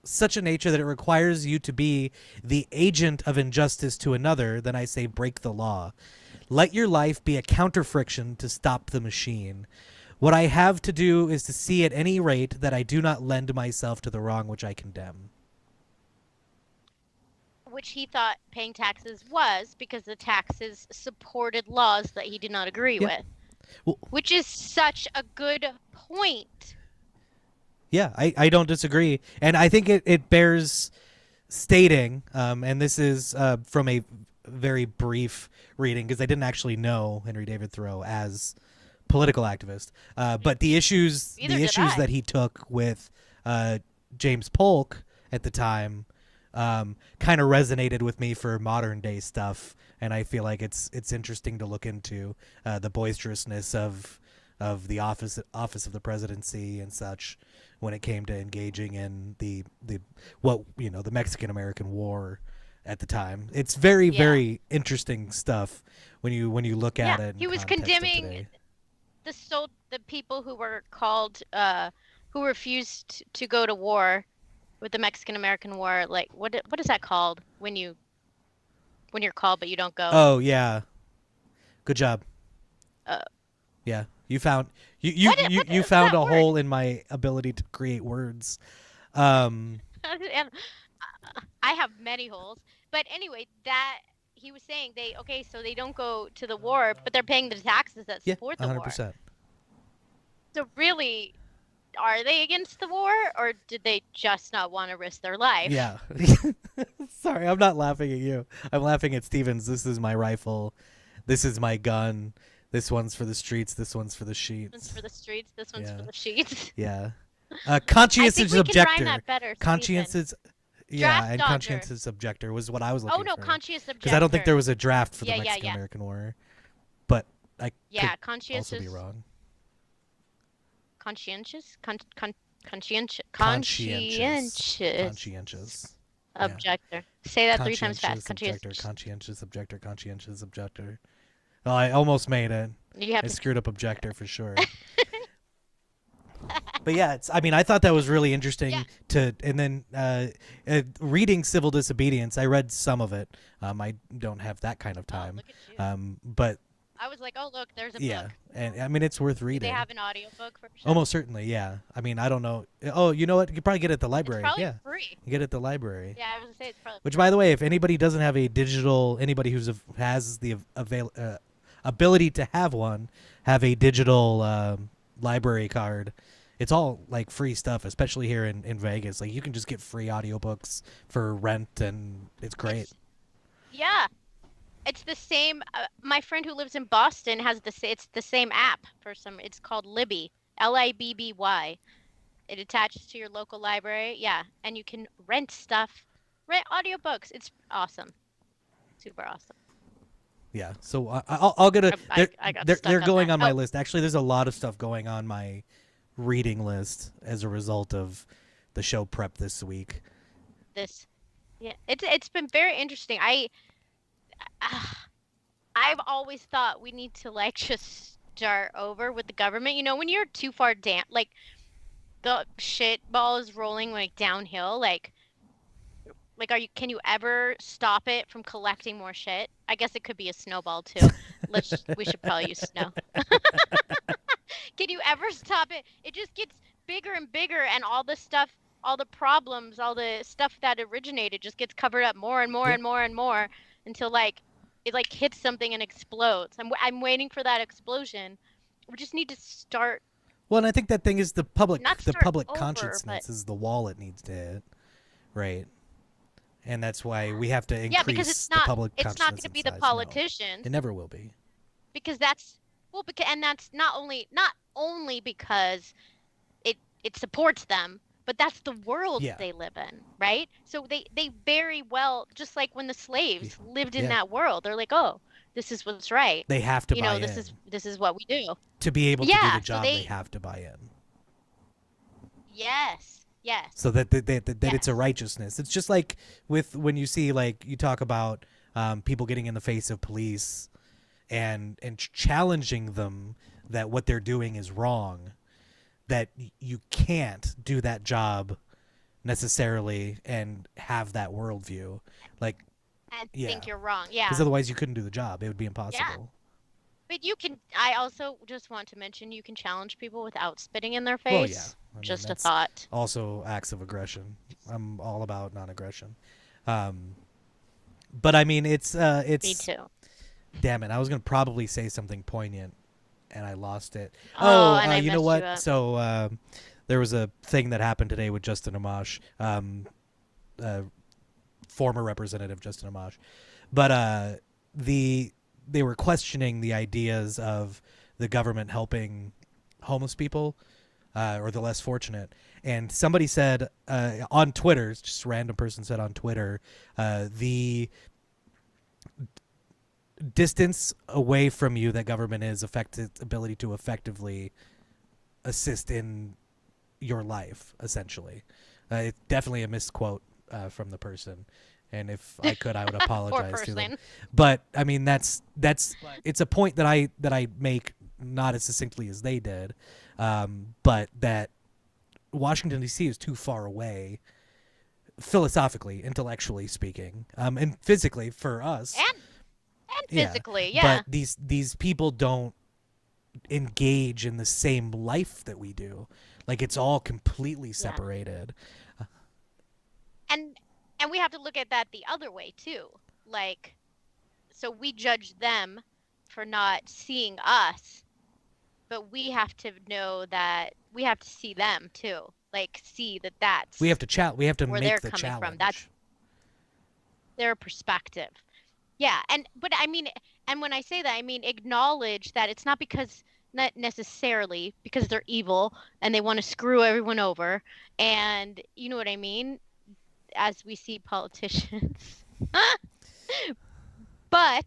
such a nature that it requires you to be the agent of injustice to another, then I say break the law. Let your life be a counter-friction to stop the machine. What I have to do is to see at any rate that I do not lend myself to the wrong which I condemn. which he thought paying taxes was because the taxes supported laws that he did not agree Yeah. with, Well, which is such a good point. yeah, I don't disagree, and I think it bears stating, and this is from a very brief reading because I didn't actually know Henry David Thoreau as political activist, but Neither the did issues I. that he took with James Polk at the time kind of resonated with me for modern day stuff, and I feel like it's interesting to look into the boisterousness of the office of the presidency and such when it came to engaging in the what the Mexican American War at the time. It's very Yeah. very interesting stuff when you look Yeah. at it in He was context of condemning today. the people who were called who refused to go to war with the Mexican American War. Like what is that called when you're called but you don't go? Oh yeah, good job. Uh, Yeah, you found what you is found that a word? hole in my ability to create words. Um, And I have many holes. But anyway, that he was saying they okay, so they don't go to the war, but they're paying the taxes that yeah, support the war. 100%. So really, are they against the war or did they just not want to risk their life? Yeah. Sorry, I'm not laughing at you. I'm laughing at Stevens. This is my rifle. This is my gun. This one's for the streets. This one's for the This one's sheets. for the streets, this one's for Yeah. the sheets. Yeah. I think Conscientious we can rhyme objector. that better, Stephen. Conscientious. Yeah, Draft and dodger. conscientious objector was what I was Oh looking no, for. conscious Because I don't think there objector. was a draft for the Yeah, yeah, Mexican yeah. American War, but I could Yeah, also be conscientious, wrong. conscientious, conscientious, Conscientious. conscientious Conscientious. Yeah. objector. Say that three times fast. Conscientious objector. Conscientious. Conscientious objector. Conscientious objector. Well, I almost made it. You have I to. screwed up objector for sure. But yeah, I mean, I thought that was really Yeah. interesting and then reading Civil Disobedience. I read some of it. I don't have that kind of Oh, time. look at you. But I was like, oh look, there's a yeah, book. and I mean, it's worth Do they reading. have an audiobook version? Almost certainly, yeah. I mean, I don't know. Oh, you know what? You could probably get it at the It's library. probably Yeah, free. you get it at the library. Yeah, I was gonna say it's probably Which, free. by the way, if anybody doesn't have a digital, anybody has the ability to have a digital library card. It's all like free stuff, especially here in Vegas. Like you can just get free audiobooks for rent, and it's great. It's yeah, it's the same. My friend who lives in Boston has it's the same app for some. It's called Libby, Libby. It attaches to your local library. Yeah, and you can rent stuff, rent audiobooks. It's awesome, super awesome. Yeah. So I'll get a. I got They're stuck on going that. on my Oh, list. Actually, there's a lot of stuff going on my reading list as a result of the show prep this week. this, yeah, it's been very interesting. I've always thought we need to like just start over with the government. You know, when you're too far down, like the shit ball is rolling like downhill, like are you can you ever stop it from collecting more shit? I guess it could be a snowball too. We should probably use snow. Can you ever stop it? It just gets bigger and bigger and all the stuff, all the problems, all the stuff that originated just gets covered up more and more Yeah. and more and more until like it like hits something and explodes. I'm waiting for that explosion. We just need to start Well, and I think that thing is not the start public over, but consciousness is the wall it needs to hit, right? And that's why we have to yeah, because increase the public it's not going consciousness to in be the size. No, politicians it never will be. because that's well because and that's not only because it supports them, but that's the world Yeah. they live in, right? So they very well just like when the slaves lived in Yeah. that world, they're like, "Oh, this is what's right. They have to You buy know, in this is what we do." to be able to do the Yeah, so job. They have to buy in. yes, yes, So that it's a yes. righteousness. It's just like with when you see like you talk about people getting in the face of police and challenging them that what they're doing is wrong, that you can't do that job necessarily and have that worldview, like And yeah, think you're wrong. Yeah. because otherwise you couldn't do the job. It would be Yeah. impossible. But I also just want to mention you can challenge people without spitting in their Well, yeah, face. I mean Just a that's thought. also acts of aggression. I'm all about non-aggression. Um, But I mean, Me it's too. damn it. I was gonna probably say something poignant, and I lost it. Oh, Oh, and I you know messed you what? up. So there was a thing that happened today with Justin Amash, uh, former representative Justin Amash, but the they were questioning the ideas of the government helping homeless people or the less fortunate. And somebody said on Twitter, just a random person said on Twitter, the distance away from you that government is affects its ability to effectively assist in your life, essentially. It's definitely a misquote from the person. And if I could, I would Poor apologize to them. person. But I mean, that's it's a point that I make not as succinctly as they did, but that Washington D.C. is too far away, philosophically, intellectually speaking, and physically for us. And Yeah, physically, but yeah. these people don't engage in the same life that we do. Like it's all completely Yeah. separated. And and we have to look at that the other way too. Like, so we judge them for not seeing us, but we have to know that we have to see them too. Like, see that We have that's to we have to where make they're the coming from. That's challenge. their perspective. Yeah, and but I mean, and when I say that, I mean acknowledge that it's not because not necessarily because they're evil and they want to screw everyone over, and you know what I mean, as we see politicians. But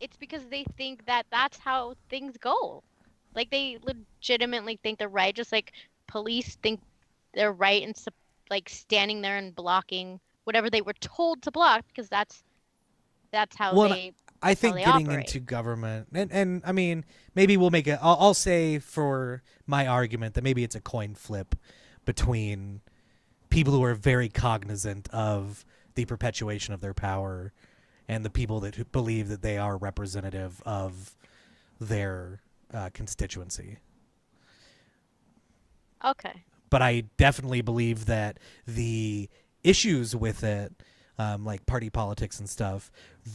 it's because they think that that's how things go. Like they legitimately think they're right, just like police think they're right and like standing there and blocking whatever they were told to block because that's how Well, they I that's how think they getting operate. into government, and I mean, maybe we'll make it. I'll say for my argument that maybe it's a coin flip between people who are very cognizant of the perpetuation of their power and the people that believe that they are representative of their constituency. Okay. But I definitely believe that the issues with it, like party politics and stuff,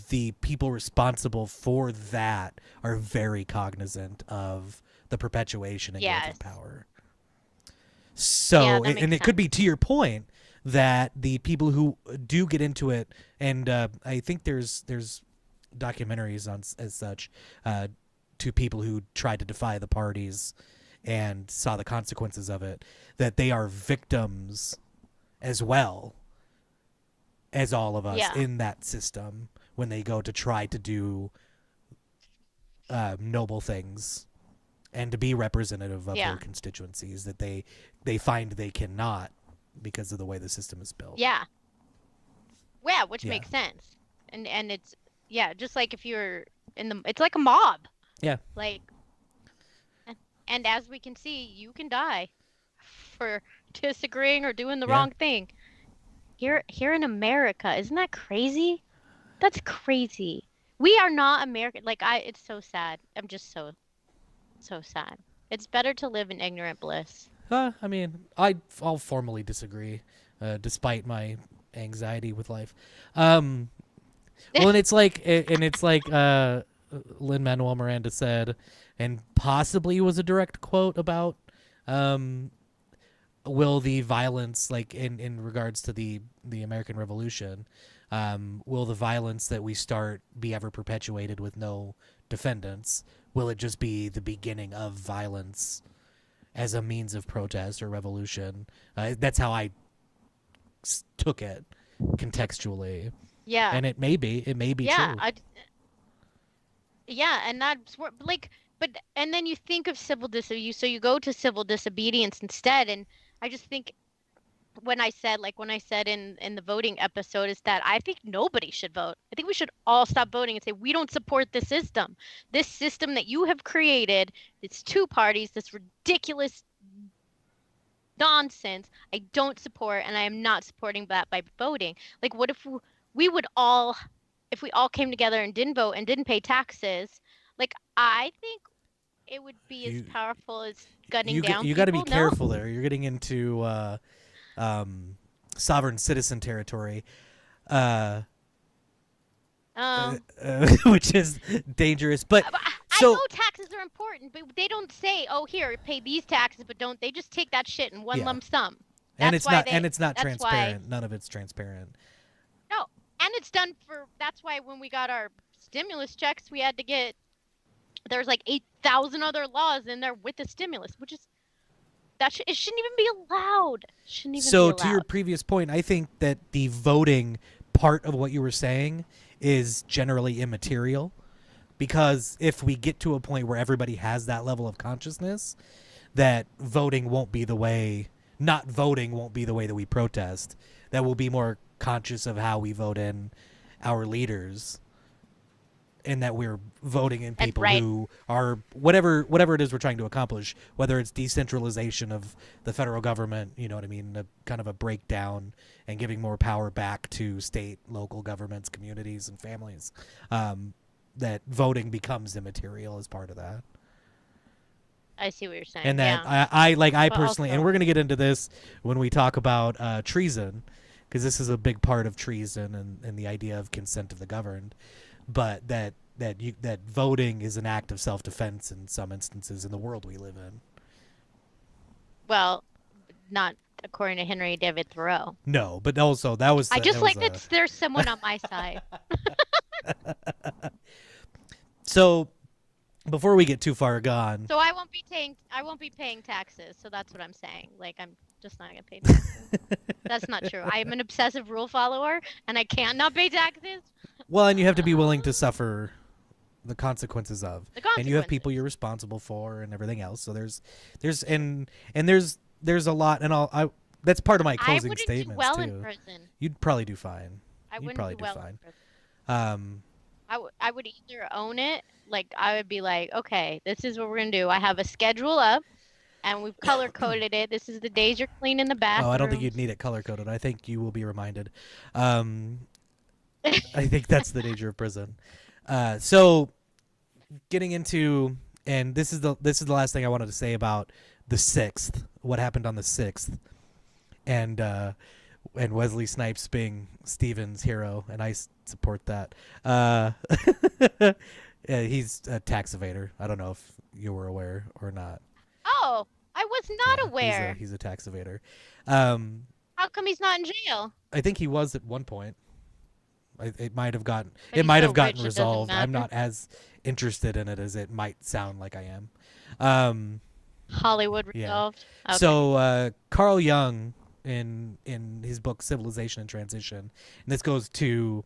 the people responsible for that are very cognizant of the perpetuation and growth of Yes. power. Yeah, So, that and makes it could be sense. to your point that the people who do get into it, and I think there's documentaries on as such, to people who tried to defy the parties and saw the consequences of it, that they are victims as well as all of us Yeah. in that system when they go to try to do noble things and to be representative of their Yeah. constituencies that they find they cannot because of the way the system is built. Yeah. Yeah, which Yeah. makes sense. And it's yeah, just like if you're in the it's like a mob. Yeah. Like and as we can see, you can die for disagreeing or doing the Yeah. wrong thing. Here in America, isn't that crazy? That's crazy. We are not American. Like it's so sad. I'm just so sad. It's better to live in ignorant bliss. I mean, I'll formally disagree, despite my anxiety with life. Um, well, and it's like Lin Manuel Miranda said, and possibly was a direct quote about um, will the violence, like in regards to the American Revolution, will the violence that we start be ever perpetuated with no defendants? Will it just be the beginning of violence as a means of protest or revolution? That's how I took it contextually, Yeah. and it may be Yeah, true. yeah, and that's like but and then you think of civil disobedience, so you go to civil disobedience instead and I just think when I said in the voting episode is that I think nobody should vote. I think we should all stop voting and say we don't support the system. This system that you have created, it's two parties, this ridiculous nonsense. I don't support and I am not supporting that by voting. Like what if we would all if we all came together and didn't vote and didn't pay taxes? Like I think it would be as You powerful as gunning down you got to be people. No. careful there. You're getting into um, sovereign citizen territory. Uh, which is dangerous. But I know so taxes are important, but they don't say, "Oh, here, pay these taxes," but don't they just take that shit in one yeah, lump sum? and That's it's why not they. That's why transparent. None of it's transparent. no, and it's done for. That's why when we got our stimulus checks, we had to get. There's like 8,000 other laws in there with the stimulus, which is it shouldn't even be allowed. Shouldn't even be So to your allowed. previous point, I think that the voting part of what you were saying is generally immaterial, because if we get to a point where everybody has that level of consciousness, that voting won't be the way, not voting won't be the way that we protest, that we'll be more conscious of how we vote in our leaders, and that we're voting in And people right. who are whatever it is we're trying to accomplish, whether it's decentralization of the federal government, you know what I mean, a kind of a breakdown and giving more power back to state, local governments, communities, and families, that voting becomes immaterial as part of that. I see what you're saying. And that Yeah. I But personally, and also, we're going to get into this when we talk about treason, because this is a big part of treason and the idea of consent of the governed, but that voting is an act of self-defense in some instances in the world we live in. well, not according to Henry David Thoreau. No, but also that was I just that was like a that there's someone on my side. so before we get too far gone. So I won't be paying taxes. So that's what I'm saying. Like I'm just not gonna pay taxes. That's not true. I am an obsessive rule follower and I can't not pay taxes. Well, and you have to be willing to suffer the consequences of, The and you have people consequences. you're responsible for and everything else. So there's a lot, and that's part of my I closing wouldn't do statements well too. in prison. You'd probably do fine. I You'd wouldn't probably do do well in fine. prison. Um, I would either own it, like I would be like, okay, this is what we're gonna do. I have a schedule up, and we've color coded it. This is the days you're cleaning the oh, I don't think you'd bathrooms. need it color coded. I think you will be reminded. Um, I think that's the danger of prison. So getting into, and this is the last thing I wanted to say about the 6th. What happened on the 6th, and Wesley Snipes being Steven's hero, and I support that. Yeah, he's a tax evader. I don't know if you were aware or not. Oh, I was not Yeah, aware. he's a tax evader. Um, How come he's not in jail? I think he was at one point. It might have gotten But he's so gotten rich, it doesn't resolved. I'm matter. not as interested in it as it might sound like I am. Um, Hollywood yeah. resolved. Okay. So Carl Jung in his book Civilization and Transition, and this goes to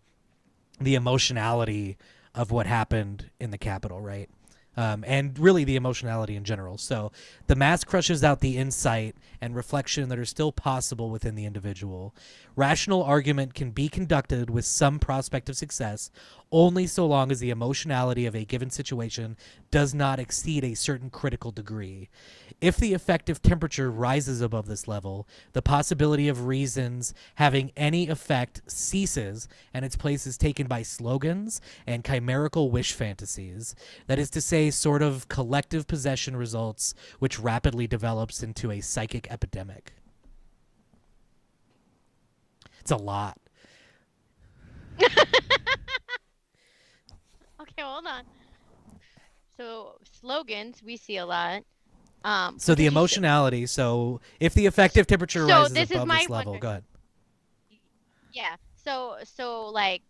the emotionality of what happened in the Capitol, right? And really the emotionality in general. So the mass crushes out the insight and reflection that are still possible within the individual. Rational argument can be conducted with some prospect of success only so long as the emotionality of a given situation does not exceed a certain critical degree. If the effective temperature rises above this level, the possibility of reasons having any effect ceases, and its place is taken by slogans and chimerical wish fantasies. That is to say, sort of collective possession results, which rapidly develops into a psychic epidemic. It's a lot. Okay, hold on. So slogans we see a lot. So What the did you say? emotionality. So if the effective temperature So rises this is above my this level, wonder. go ahead. Yeah. So like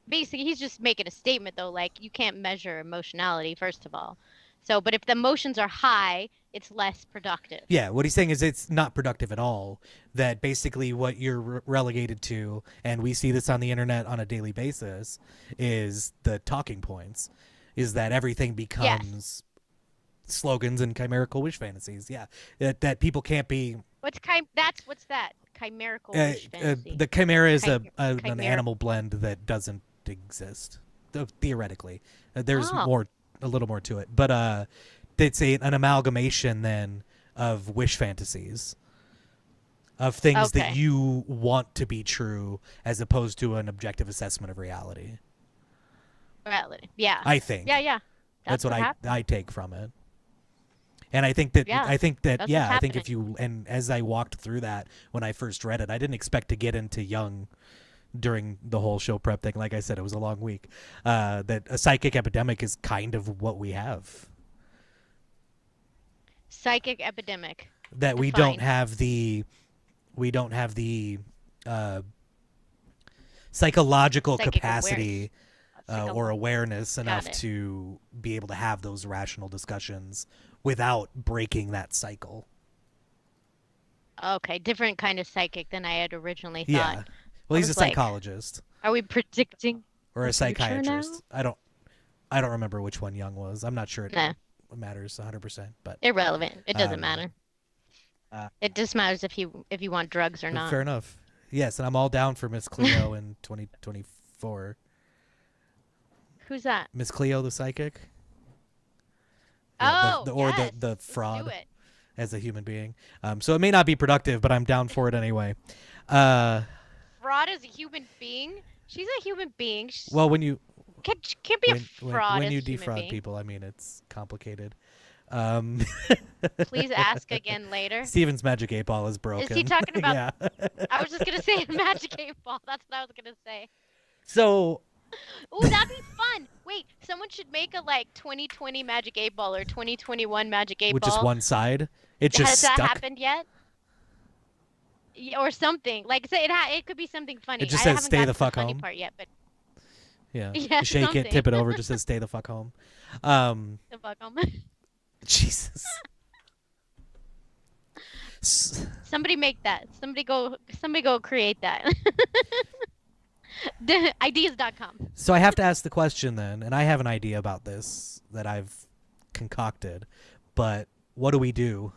basically he's just making a statement though, like you can't measure emotionality first of all. So but if the emotions are high, it's less productive. Yeah, what he's saying is it's not productive at all. That basically what you're relegated to, and we see this on the internet on a daily basis, is the talking points. Is that everything Yes. becomes slogans and chimerical wish fantasies? Yeah, that people can't be. What's that? Chimerical wish fantasy. The chimera is an Chimera. animal blend that doesn't exist, theoretically. There's Oh, a little more to it, but it's an amalgamation then of wish fantasies, of things that okay. you want to be true as opposed to an objective assessment of reality. Reality. Yeah. I think Yeah, yeah. that's That's what what happened. I take from it. And Yeah. That's what's yeah, I think happening. if you, and as I walked through that when I first read it, I didn't expect to get into Jung during the whole show prep thing. Like I said, it was a long week. That a psychic epidemic is kind of what we have. Psychic epidemic. That Define. we don't have the uh, psychological Psychic capacity or awareness Got enough it. to be able to have those rational discussions without breaking that cycle. Okay, different kind of psychic than I had originally thought. Yeah. Well, I he's a was like, psychologist are we predicting or the a future now? psychiatrist. I don't remember which one Jung was. I'm not sure it Nah, matters 100%, but irrelevant. It doesn't um, matter. uh, It just matters if you want drugs or not. fair enough. Yes, and I'm all down for Miss Cleo in 2024. Who's that? Miss Cleo the psychic? Yeah, Oh, or yes. the Let's do fraud it. as a human being. So it may not be productive, but I'm down for it anyway. Uh, Fraud is a human being. She's a human being. well, when you Can't be a fraud when as you a human defraud being. people, I mean it's complicated. Um, Please ask again later. Steven's magic 8 ball is broken. Is he talking about? Yeah. I was just gonna say Magic 8 Ball. That's what I was gonna say. So Ooh, that'd be fun. Wait, someone should make a like 2020 Magic 8 Ball or 2021 Magic 8 with just Ball. one side, it just Has that stuck. happened yet? Yeah, or something like say it could be something funny. It just I says haven't "Stay got the to fuck funny home." part yet, but Yeah. yeah, You shake something. it, tip it over, just says "Stay the fuck home." Um, The fuck home. Jesus. Somebody make that. Somebody go create that. Ideas.com. So I have to ask the question then, and I have an idea about this that I've concocted, but what do we do?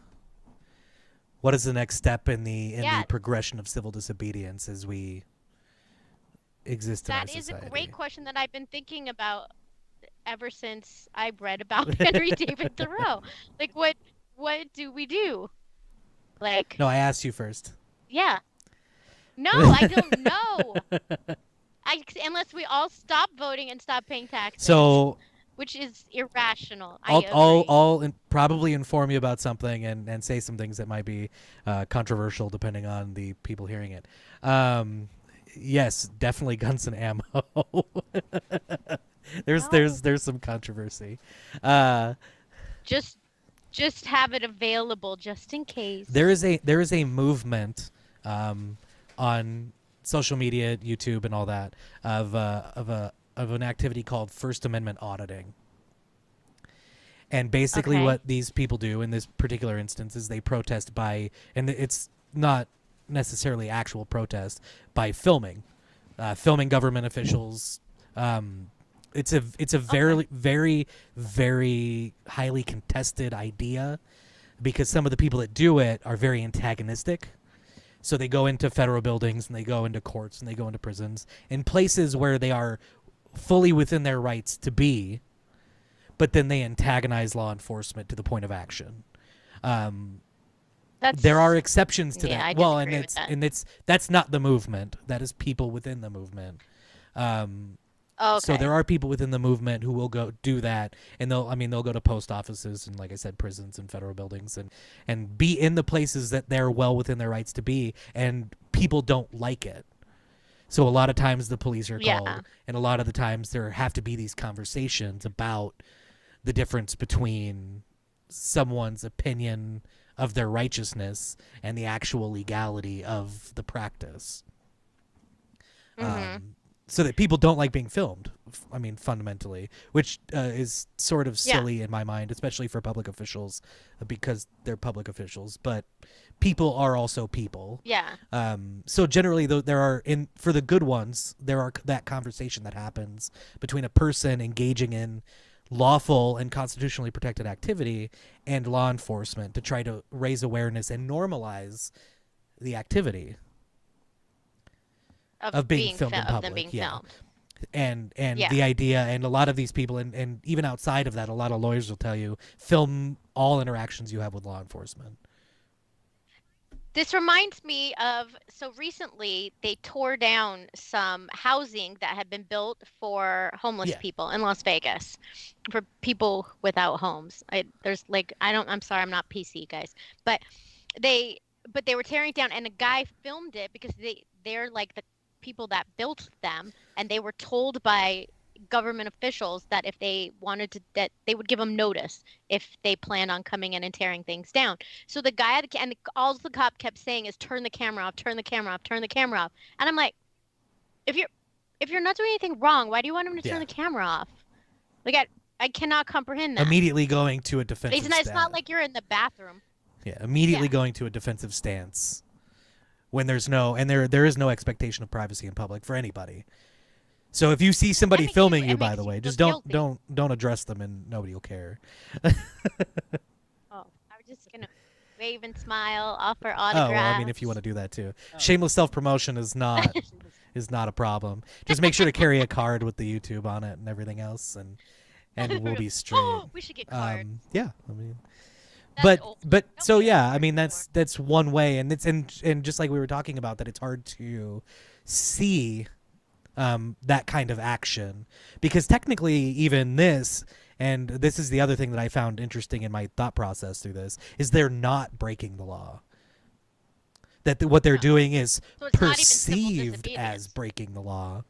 What is the next step in the Yeah. progression of civil disobedience as we exist in our That is society? a great question that I've been thinking about ever since I read about Henry David Thoreau. Like what do we do? Like No, I asked you first. yeah. No, I don't know. Unless we all stop voting and stop paying taxes, So which is irrational. I I'll agree. probably inform you about something and say some things that might be controversial depending on the people hearing it. Yes, definitely guns and ammo. There's some controversy. Just have it available just in case. There is a movement on social media, YouTube, and all that of an activity called First Amendment auditing. And basically, Okay. what these people do in this particular instance is they protest by, and it's not necessarily actual protest, by filming government officials. It's a very very highly contested idea because some of the people that do it are very antagonistic. So they go into federal buildings and they go into courts and they go into prisons in places where they are fully within their rights to be, but then they antagonize law enforcement to the point of action. There are exceptions to Yeah, that. I Well, disagree with that. that's not the movement. That is people within the movement. Okay. So there are people within the movement who will go do that, and they'll go to post offices and, like I said, prisons and federal buildings and be in the places that they're well within their rights to be, and people don't like it. So a lot of times the police are called, Yeah. and a lot of the times there have to be these conversations about the difference between someone's opinion of their righteousness and the actual legality of the practice. So that people don't like being filmed, fundamentally, which is sort of silly in my mind, especially for public officials, because they're public officials. But people are also people. Yeah. So generally, though, for the good ones, there are that conversation that happens between a person engaging in lawful and constitutionally protected activity and law enforcement to try to raise awareness and normalize the activity of being filmed in public. Of them being filmed. And the idea, and a lot of these people, and even outside of that, a lot of lawyers will tell you, film all interactions you have with law enforcement. This reminds me of, so recently they tore down some housing that had been built for homeless people in Las Vegas, for people without homes. I'm sorry, I'm not PC, guys, but they were tearing it down, and a guy filmed it because they're like people that built them, and they were told by government officials that if they wanted to, that they would give them notice if they planned on coming in and tearing things down. So the guy and all the cop kept saying is turn the camera off, turn the camera off, turn the camera off. And I'm like, if you're not doing anything wrong, why do you want him to turn Yeah. the camera off? Like I cannot comprehend that. Immediately going to a defensive stance. It's not like you're in the bathroom. Yeah, immediately Yeah. going to a defensive stance when there's no, and there is no expectation of privacy in public for anybody. So if you see somebody filming you, by the way, just don't address them and nobody will care. Oh, I was just gonna wave and smile, offer autographs. Oh, well, I mean, if you want to do that too. Shameless self-promotion is not a problem. Just make sure to carry a card with the YouTube on it and everything else, and we'll be straight. Oh, we should get cards. Yeah, I mean, That's but so Nobody yeah, has I mean cards that's one way, and it's and just like we were talking about, that it's hard to see that kind of action, because technically even this, and this is the other thing that I found interesting in my thought process through this, is they're not breaking the law. That what they're doing is So it's not even civil perceived disobedience. as breaking the law.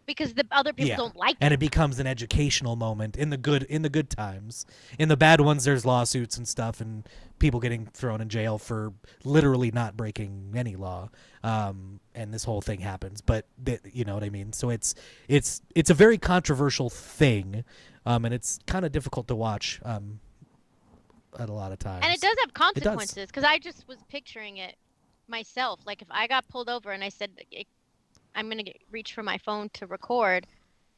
Because the other people don't like and it. it becomes an educational moment in the good times. In the bad ones, there's lawsuits and stuff, and people getting thrown in jail for literally not breaking any law. And this whole thing happens, but you know what I mean. So it's a very controversial thing, and it's kind of difficult to watch at a lot of times. And it does have consequences, because I just was picturing it myself. Like if I got pulled over and I said, I'm going to reach for my phone to record,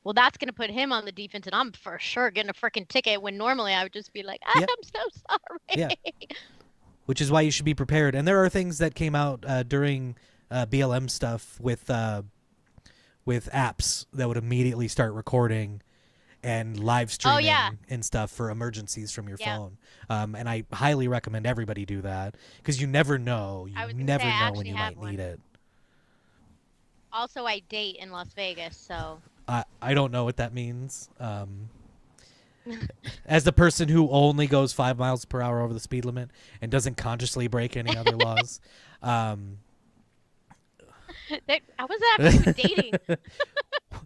well, that's going to put him on the defense, and I'm for sure getting a freaking ticket, when normally I would just be like, I'm so sorry. Yeah. Which is why you should be prepared. And there are things that came out during BLM stuff with apps that would immediately start recording and live streaming and stuff for emergencies from your phone. And I highly recommend everybody do that, because you never know. You never know when you might need it. Also, I date in Las Vegas, so. I don't know what that means. As the person who only goes 5 miles per hour over the speed limit and doesn't consciously break any other laws. How was that having dating?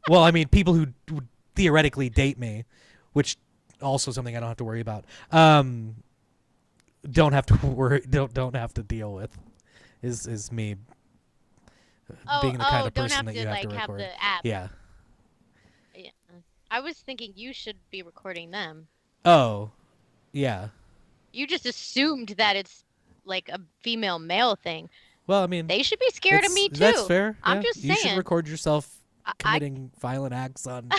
Well, I mean, people who theoretically date me, which also something I don't have to worry about. Don't have to worry. Don't have to deal with. Is me being the kind of person that you have to record. Have the app. Yeah. Yeah. I was thinking you should be recording them. Oh, yeah. You just assumed that it's like a female male thing. Well, I mean, they should be scared of me too. That's fair. I'm just saying. You should record yourself committing violent acts on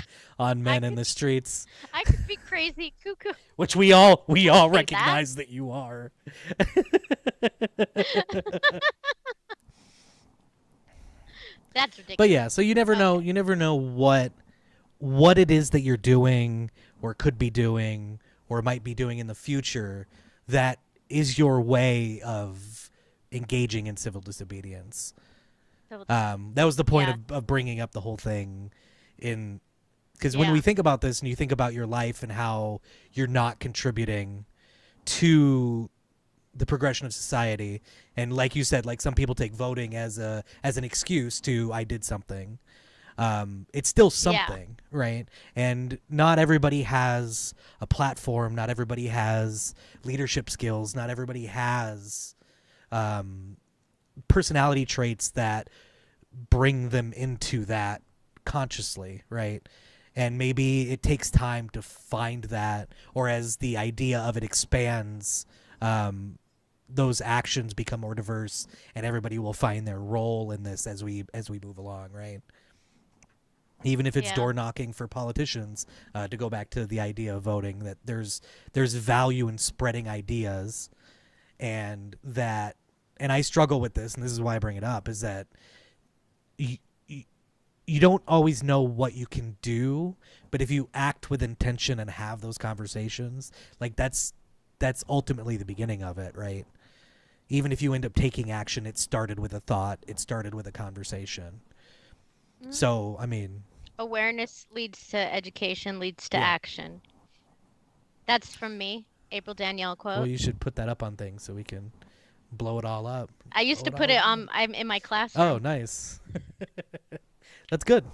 men in the streets. I could be crazy cuckoo. Which we all recognize that you are. That's ridiculous. But yeah, so you never know. You never know what it is that you're doing, or could be doing, or might be doing in the future, that is your way of engaging in civil disobedience. That was the point of bringing up the whole thing, because when we think about this, and you think about your life and how you're not contributing to the progression of society, and like you said, like some people take voting as an excuse to, I did something. It's still something, right? And not everybody has a platform. Not everybody has leadership skills. Not everybody has personality traits that bring them into that consciously, right? And maybe it takes time to find that, or as the idea of it expands, those actions become more diverse, and everybody will find their role in this as we move along, right? Even if it's door knocking for politicians, to go back to the idea of voting, that there's value in spreading ideas, and I struggle with this, and this is why I bring it up, is that you don't always know what you can do, but if you act with intention and have those conversations, like that's ultimately the beginning of it, right? Even if you end up taking action, it started with a thought, it started with a conversation. So, I mean, awareness leads to education, leads to action. That's from me, April Danielle quote. Well, you should put that up on things so we can Blow it all up. I used Blow to it put all it up. on. I'm in my classroom. Oh, nice. That's good.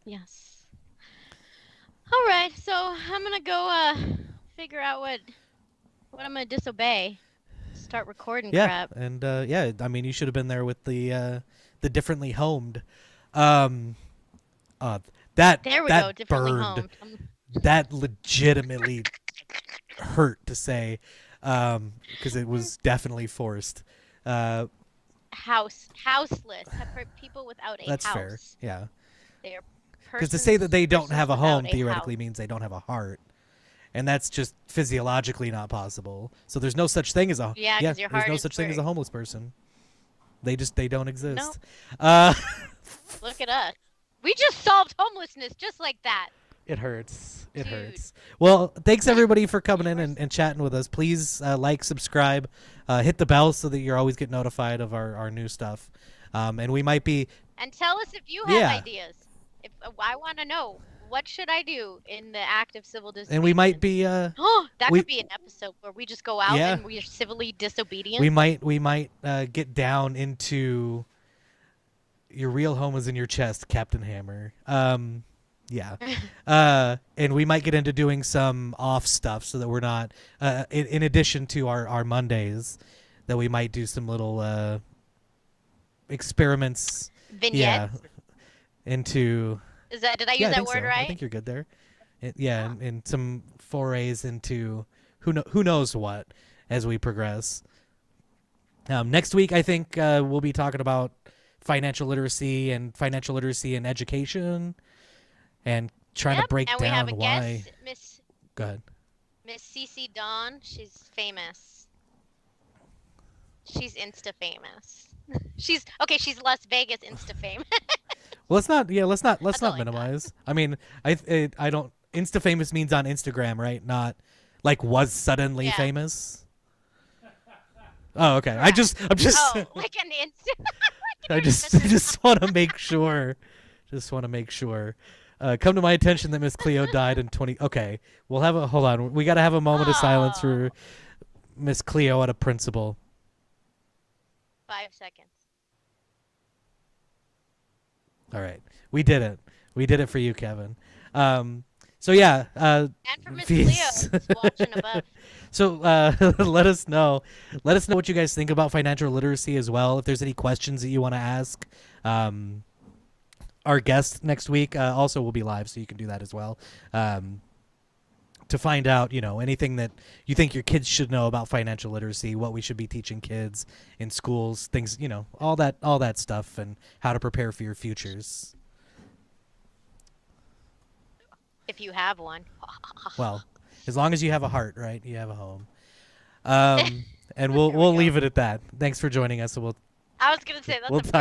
Yes. All right, so I'm gonna go figure out what I'm gonna disobey. Start recording Yeah, crap. and yeah, I mean, you should have been there with the differently homed. Um, uh, that There we that go. Differently burned. homed. That legitimately hurt to say, because it was definitely forced. Uh, Houseless. People without a that's house. fair. Yeah. They are Because to say that they don't persons have a without home a theoretically house. means they don't have a heart, and that's just physiologically not possible. So there's no such thing as a Yeah, because your There's heart no is such thing as a homeless person. They don't exist. No. Uh, Look at us. We just solved homelessness just like that. It hurts. It Dude. hurts. Well, thanks everybody for coming in and chatting with us. Please like, subscribe, hit the bell so that you're always get notified of our new stuff. And we might be. And tell us if you have ideas. If I want to know, what should I do in the act of civil disobedience? And we might be. Oh, that could be an episode where we just go out Yeah. and we're civilly disobedient. We might get down into your real home is in your chest, Captain Hammer. Yeah. And we might get into doing some off stuff so that we're not, in addition to our Mondays, that we might do some little Vignettes. Yeah. Into. Did I use that word right? I think you're good there. And some forays into who knows what as we progress. Next week, I think we'll be talking about financial literacy and education, and trying to break and down we have a why. Guest, Go ahead. Miss Cece Dawn. She's famous. She's Insta famous. She's Las Vegas Insta famous. Well, let's not minimize. I mean, I don't. Insta famous means on Instagram, right? Not like was suddenly famous. Oh, okay. Correct. I'm just. Oh, like an instant. I just want to make sure. Just want to make sure. Come to my attention that Miss Cleo died in 20. Okay, we'll have a hold on. We got to have a moment of silence for Miss Cleo at a principal. 5 seconds. All right, we did it. We did it for you, Kevin. So yeah. And for Miss Cleo, who's watching above. So let us know what you guys think about financial literacy as well. If there's any questions that you want to ask, our guest next week also will be live, so you can do that as well. To find out, anything that you think your kids should know about financial literacy, what we should be teaching kids in schools, things, all that stuff, and how to prepare for your futures. If you have one. Well, as long as you have a heart, right? You have a home. And we'll leave it at that. Thanks for joining us. And I was gonna say that's we'll a